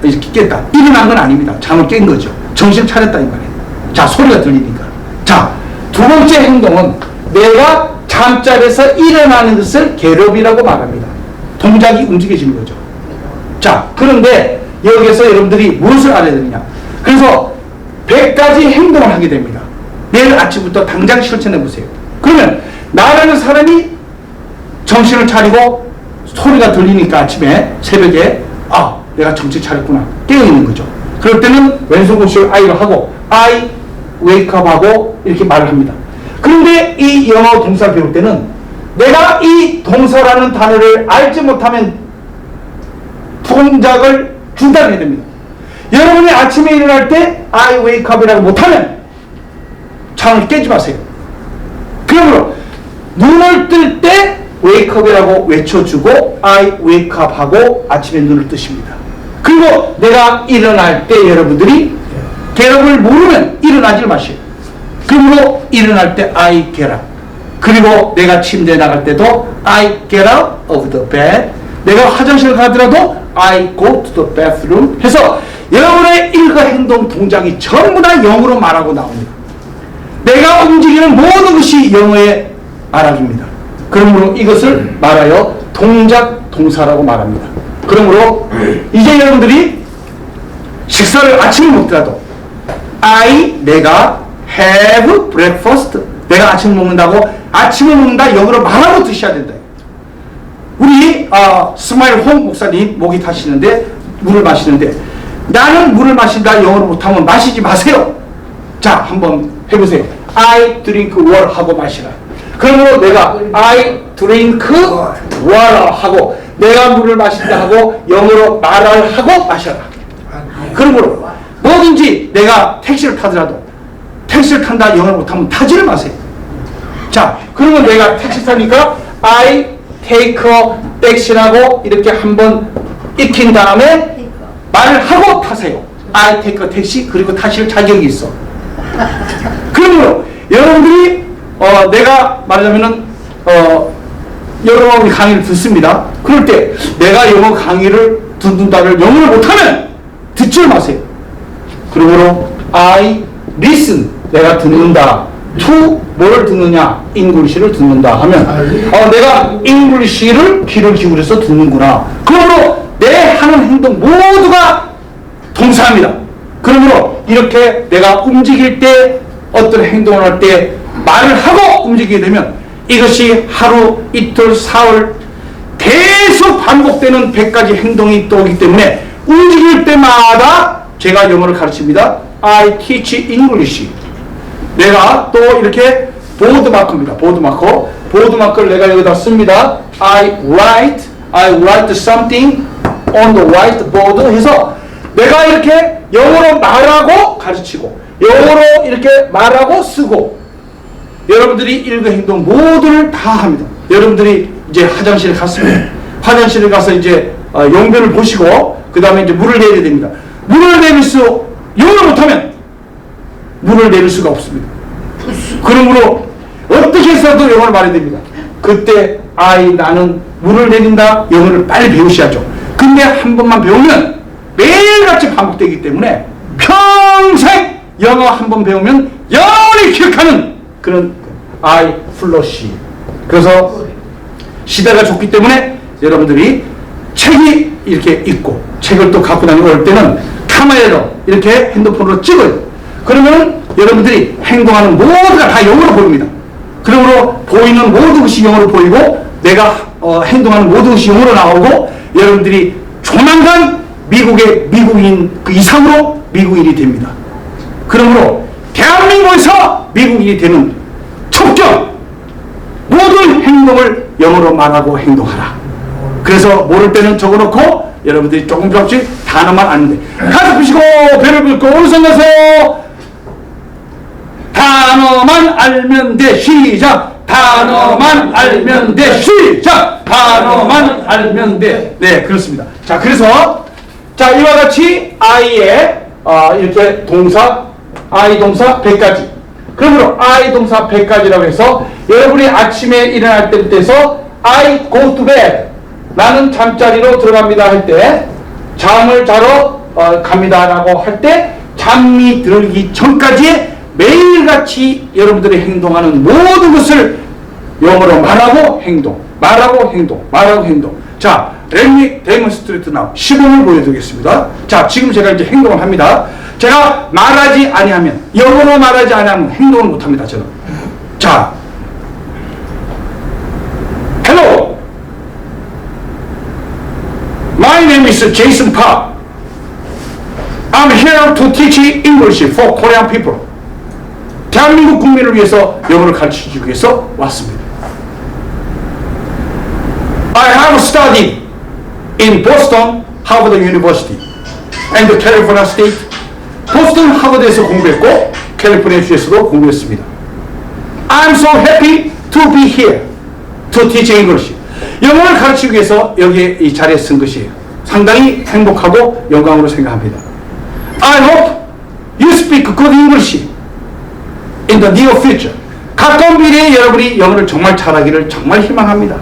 이렇게 깼다. 일어난 건 아닙니다. 잠을 깬 거죠. 정신 차렸다 이 말이에요. 자, 소리가 들리니까. 자, 두 번째 행동은 내가 잠자리에서 일어나는 것을 get-up이라고 말합니다. 동작이 움직여지는 거죠. 자, 그런데 여기서 여러분들이 무엇을 알아야 되느냐. 그래서 100가지 행동을 하게 됩니다. 내일 아침부터 당장 실천해 보세요. 그러면 나라는 사람이 정신을 차리고 소리가 들리니까 아침에 새벽에 아, 내가 정신 차렸구나 깨어있는 거죠. 그럴 때는 왼손 공식을 I로 하고 I wake up 하고 이렇게 말을 합니다. 그런데 이 영어 동사를 배울 때는 내가 이 동사라는 단어를 알지 못하면 동작을 중단해야 됩니다. 여러분이 아침에 일어날 때 I wake up이라고 못하면 잠을 깨지 마세요. 그러므로 눈을 뜰 때 wake up이라고 외쳐주고 I wake up 하고 아침에 눈을 뜨십니다. 그리고 내가 일어날 때 여러분들이 get up을 모르면 일어나질 마세요. 그러므로 일어날 때 I get up. 그리고 내가 침대에 나갈 때도 I get out of the bed. 내가 화장실 가더라도 I go to the bathroom 해서 여러분의 일과 행동 동작이 전부 다 영어로 말하고 나옵니다. 내가 움직이는 모든 것이 영어의 말하기입니다. 그러므로 이것을 말하여 동작 동사라고 말합니다. 그러므로 이제 여러분들이 식사를 아침에 먹더라도 내가 have breakfast, 내가 아침을 먹는다고 아침을 먹는다 영어로 말하고 드셔야 된다. 우리 스마일 홍 목사님 목이 타시는데 물을 마시는데 나는 물을 마신다 영어로 못하면 마시지 마세요. 자, 한번 해보세요. I drink water 하고 마시라. 그러므로 내가 I drink water 하고 내가 물을 마신다 하고 영어로 말을 하고 마셔라. 그러므로 뭐든지 내가 택시를 타더라도 택시를 탄다 영어를 못하면 타지를 마세요. 자, 그러면 내가 택시 타니까 I take a taxi라고 이렇게 한번 익힌 다음에 말을 하고 타세요. I take a taxi 그리고 타실 자격이 있어. 그러므로 여러분들이 내가 말하자면은 영어 강의를 듣습니다. 그럴 때 내가 영어 강의를 듣는다를 영어를 못하면 듣지 마세요. 그러므로 I listen 내가 듣는다. to 뭘 듣느냐? English를 듣는다 하면 내가 English를 귀를 기울여서 듣는구나. 그러므로 내 하는 행동 모두가 동사입니다. 그러므로 이렇게 내가 움직일 때 어떤 행동을 할 때 말을 하고 움직이게 되면 이것이 하루, 이틀, 사흘 계속 반복되는 100가지 행동이 또 오기 때문에 움직일 때마다 제가 영어를 가르칩니다. I teach English. 내가 또 이렇게 보드마커입니다. 보드마커를 내가 여기다 씁니다. I write something on the whiteboard 해서 내가 이렇게 영어로 말하고 가르치고 영어로 이렇게 말하고 쓰고 여러분들이 일과 행동 모두를 다 합니다. 여러분들이 이제 화장실에 갔습니다. 화장실에 가서 이제 용변을 보시고 그 다음에 이제 물을 내려야 됩니다. 물을 내릴 수 영어를 못하면 물을 내릴 수가 없습니다. 그러므로 어떻게 해서도 영어를 말해야 됩니다. 그때 나는 물을 내린다 영어를 빨리 배우셔야죠. 근데 한 번만 배우면 매일같이 반복되기 때문에 평생 영어 한 번 배우면 영원히 기억하는 그런 플러시. 그래서 시대가 좋기 때문에 여러분들이 책이 이렇게 있고 책을 또 갖고 다니고 올 때는 카메라로 이렇게 핸드폰으로 찍어요. 그러면 여러분들이 행동하는 모두가 다 영어로 보입니다. 그러므로 보이는 모든 것이 영어로 보이고 내가 행동하는 모든 것이 영어로 나오고 여러분들이 조만간 미국의 미국인 그 이상으로 미국인이 됩니다. 그러므로 대한민국에서 미국인이 되는 촉경 모든 행동을 영어로 말하고 행동하라. 그래서 모를 때는 적어놓고 여러분들이 조금씩 단어만 아는데 가슴 푸시고 배를 붓고 오른손 내세요. 단어만 알면 돼. 시작. 단어만 알면 돼. 시작. 단어만 알면 돼. 네, 그렇습니다. 자, 그래서 자, 이와 같이 I의 이렇게 동사, I 동사 100가지. 그러므로 I 동사 100가지라고 해서 여러분이 아침에 일어날 때부터 해서 I go to bed. 나는 잠자리로 들어갑니다 할 때, 잠을 자러 갑니다라고 할 때 잠이 들기 전까지 매일같이 여러분들이 행동하는 모든 것을 영어로 말하고 행동, 말하고 행동, 말하고 행동. 자, let me demonstrate now. 시범을 보여드리겠습니다. 자, 지금 제가 이제 행동을 합니다. 제가 말하지 아니하면, 영어로 말하지 아니하면 행동을 못합니다, 저는. 자, hello. My name is Jason Park. I'm here to teach English for Korean people. 대한민국 국민을 위해서 영어를 가르치기 위해서 왔습니다. I have studied in Boston, Harvard University, and California State. 보스턴 하버드에서 공부했고 캘리포니아 주에서도 공부했습니다. I'm so happy to be here to teach English. 영어를 가르치기 위해서 여기에 이 자리에 쓴 것이에요. 상당히 행복하고 영광으로 생각합니다. I hope you speak good English in the near future. 가까운 미래에 여러분이 영어를 정말 잘하기를 정말 희망합니다.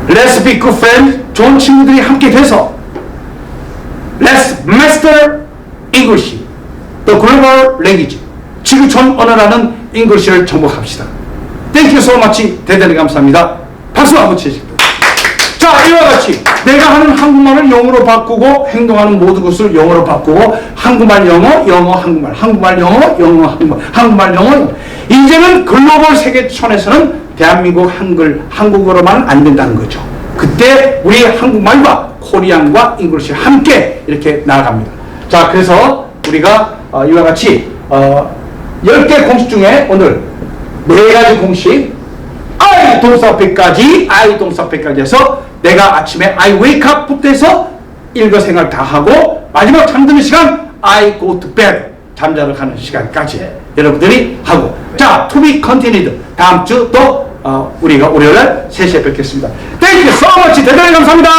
Let's be good friends. 좋은 친구들이 함께 돼서 Let's master English, the global language. 지구촌 언어라는 English를 정복합시다. Thank you so much. 대단히 감사합니다. 박수 한번 치시죠. 자, 이와 같이 내가 하는 한국말을 영어로 바꾸고 행동하는 모든 것을 영어로 바꾸고 한국말 영어, 영어 한국말, 한국말 영어, 영어 한국말, 한국말 영어. 이제는 글로벌 세계촌에서는 대한민국 한국어로만 안 된다는 거죠. 그때 우리 한국말과 코리안과 잉글리시 함께 이렇게 나아갑니다. 자, 그래서 우리가 이와 같이 10개 공식 중에 오늘 4가지 공식 I 동사 100가지, I 동사 100가지 해서 내가 아침에 I wake up 부터 해서 일거생활 다 하고 마지막 잠드는 시간 I go to bed 잠자러 가는 시간까지 여러분들이 하고 자, to be continued 다음 주 또 우리가 월요일날 3시에 뵙겠습니다. Thank you so much. 대단히 감사합니다.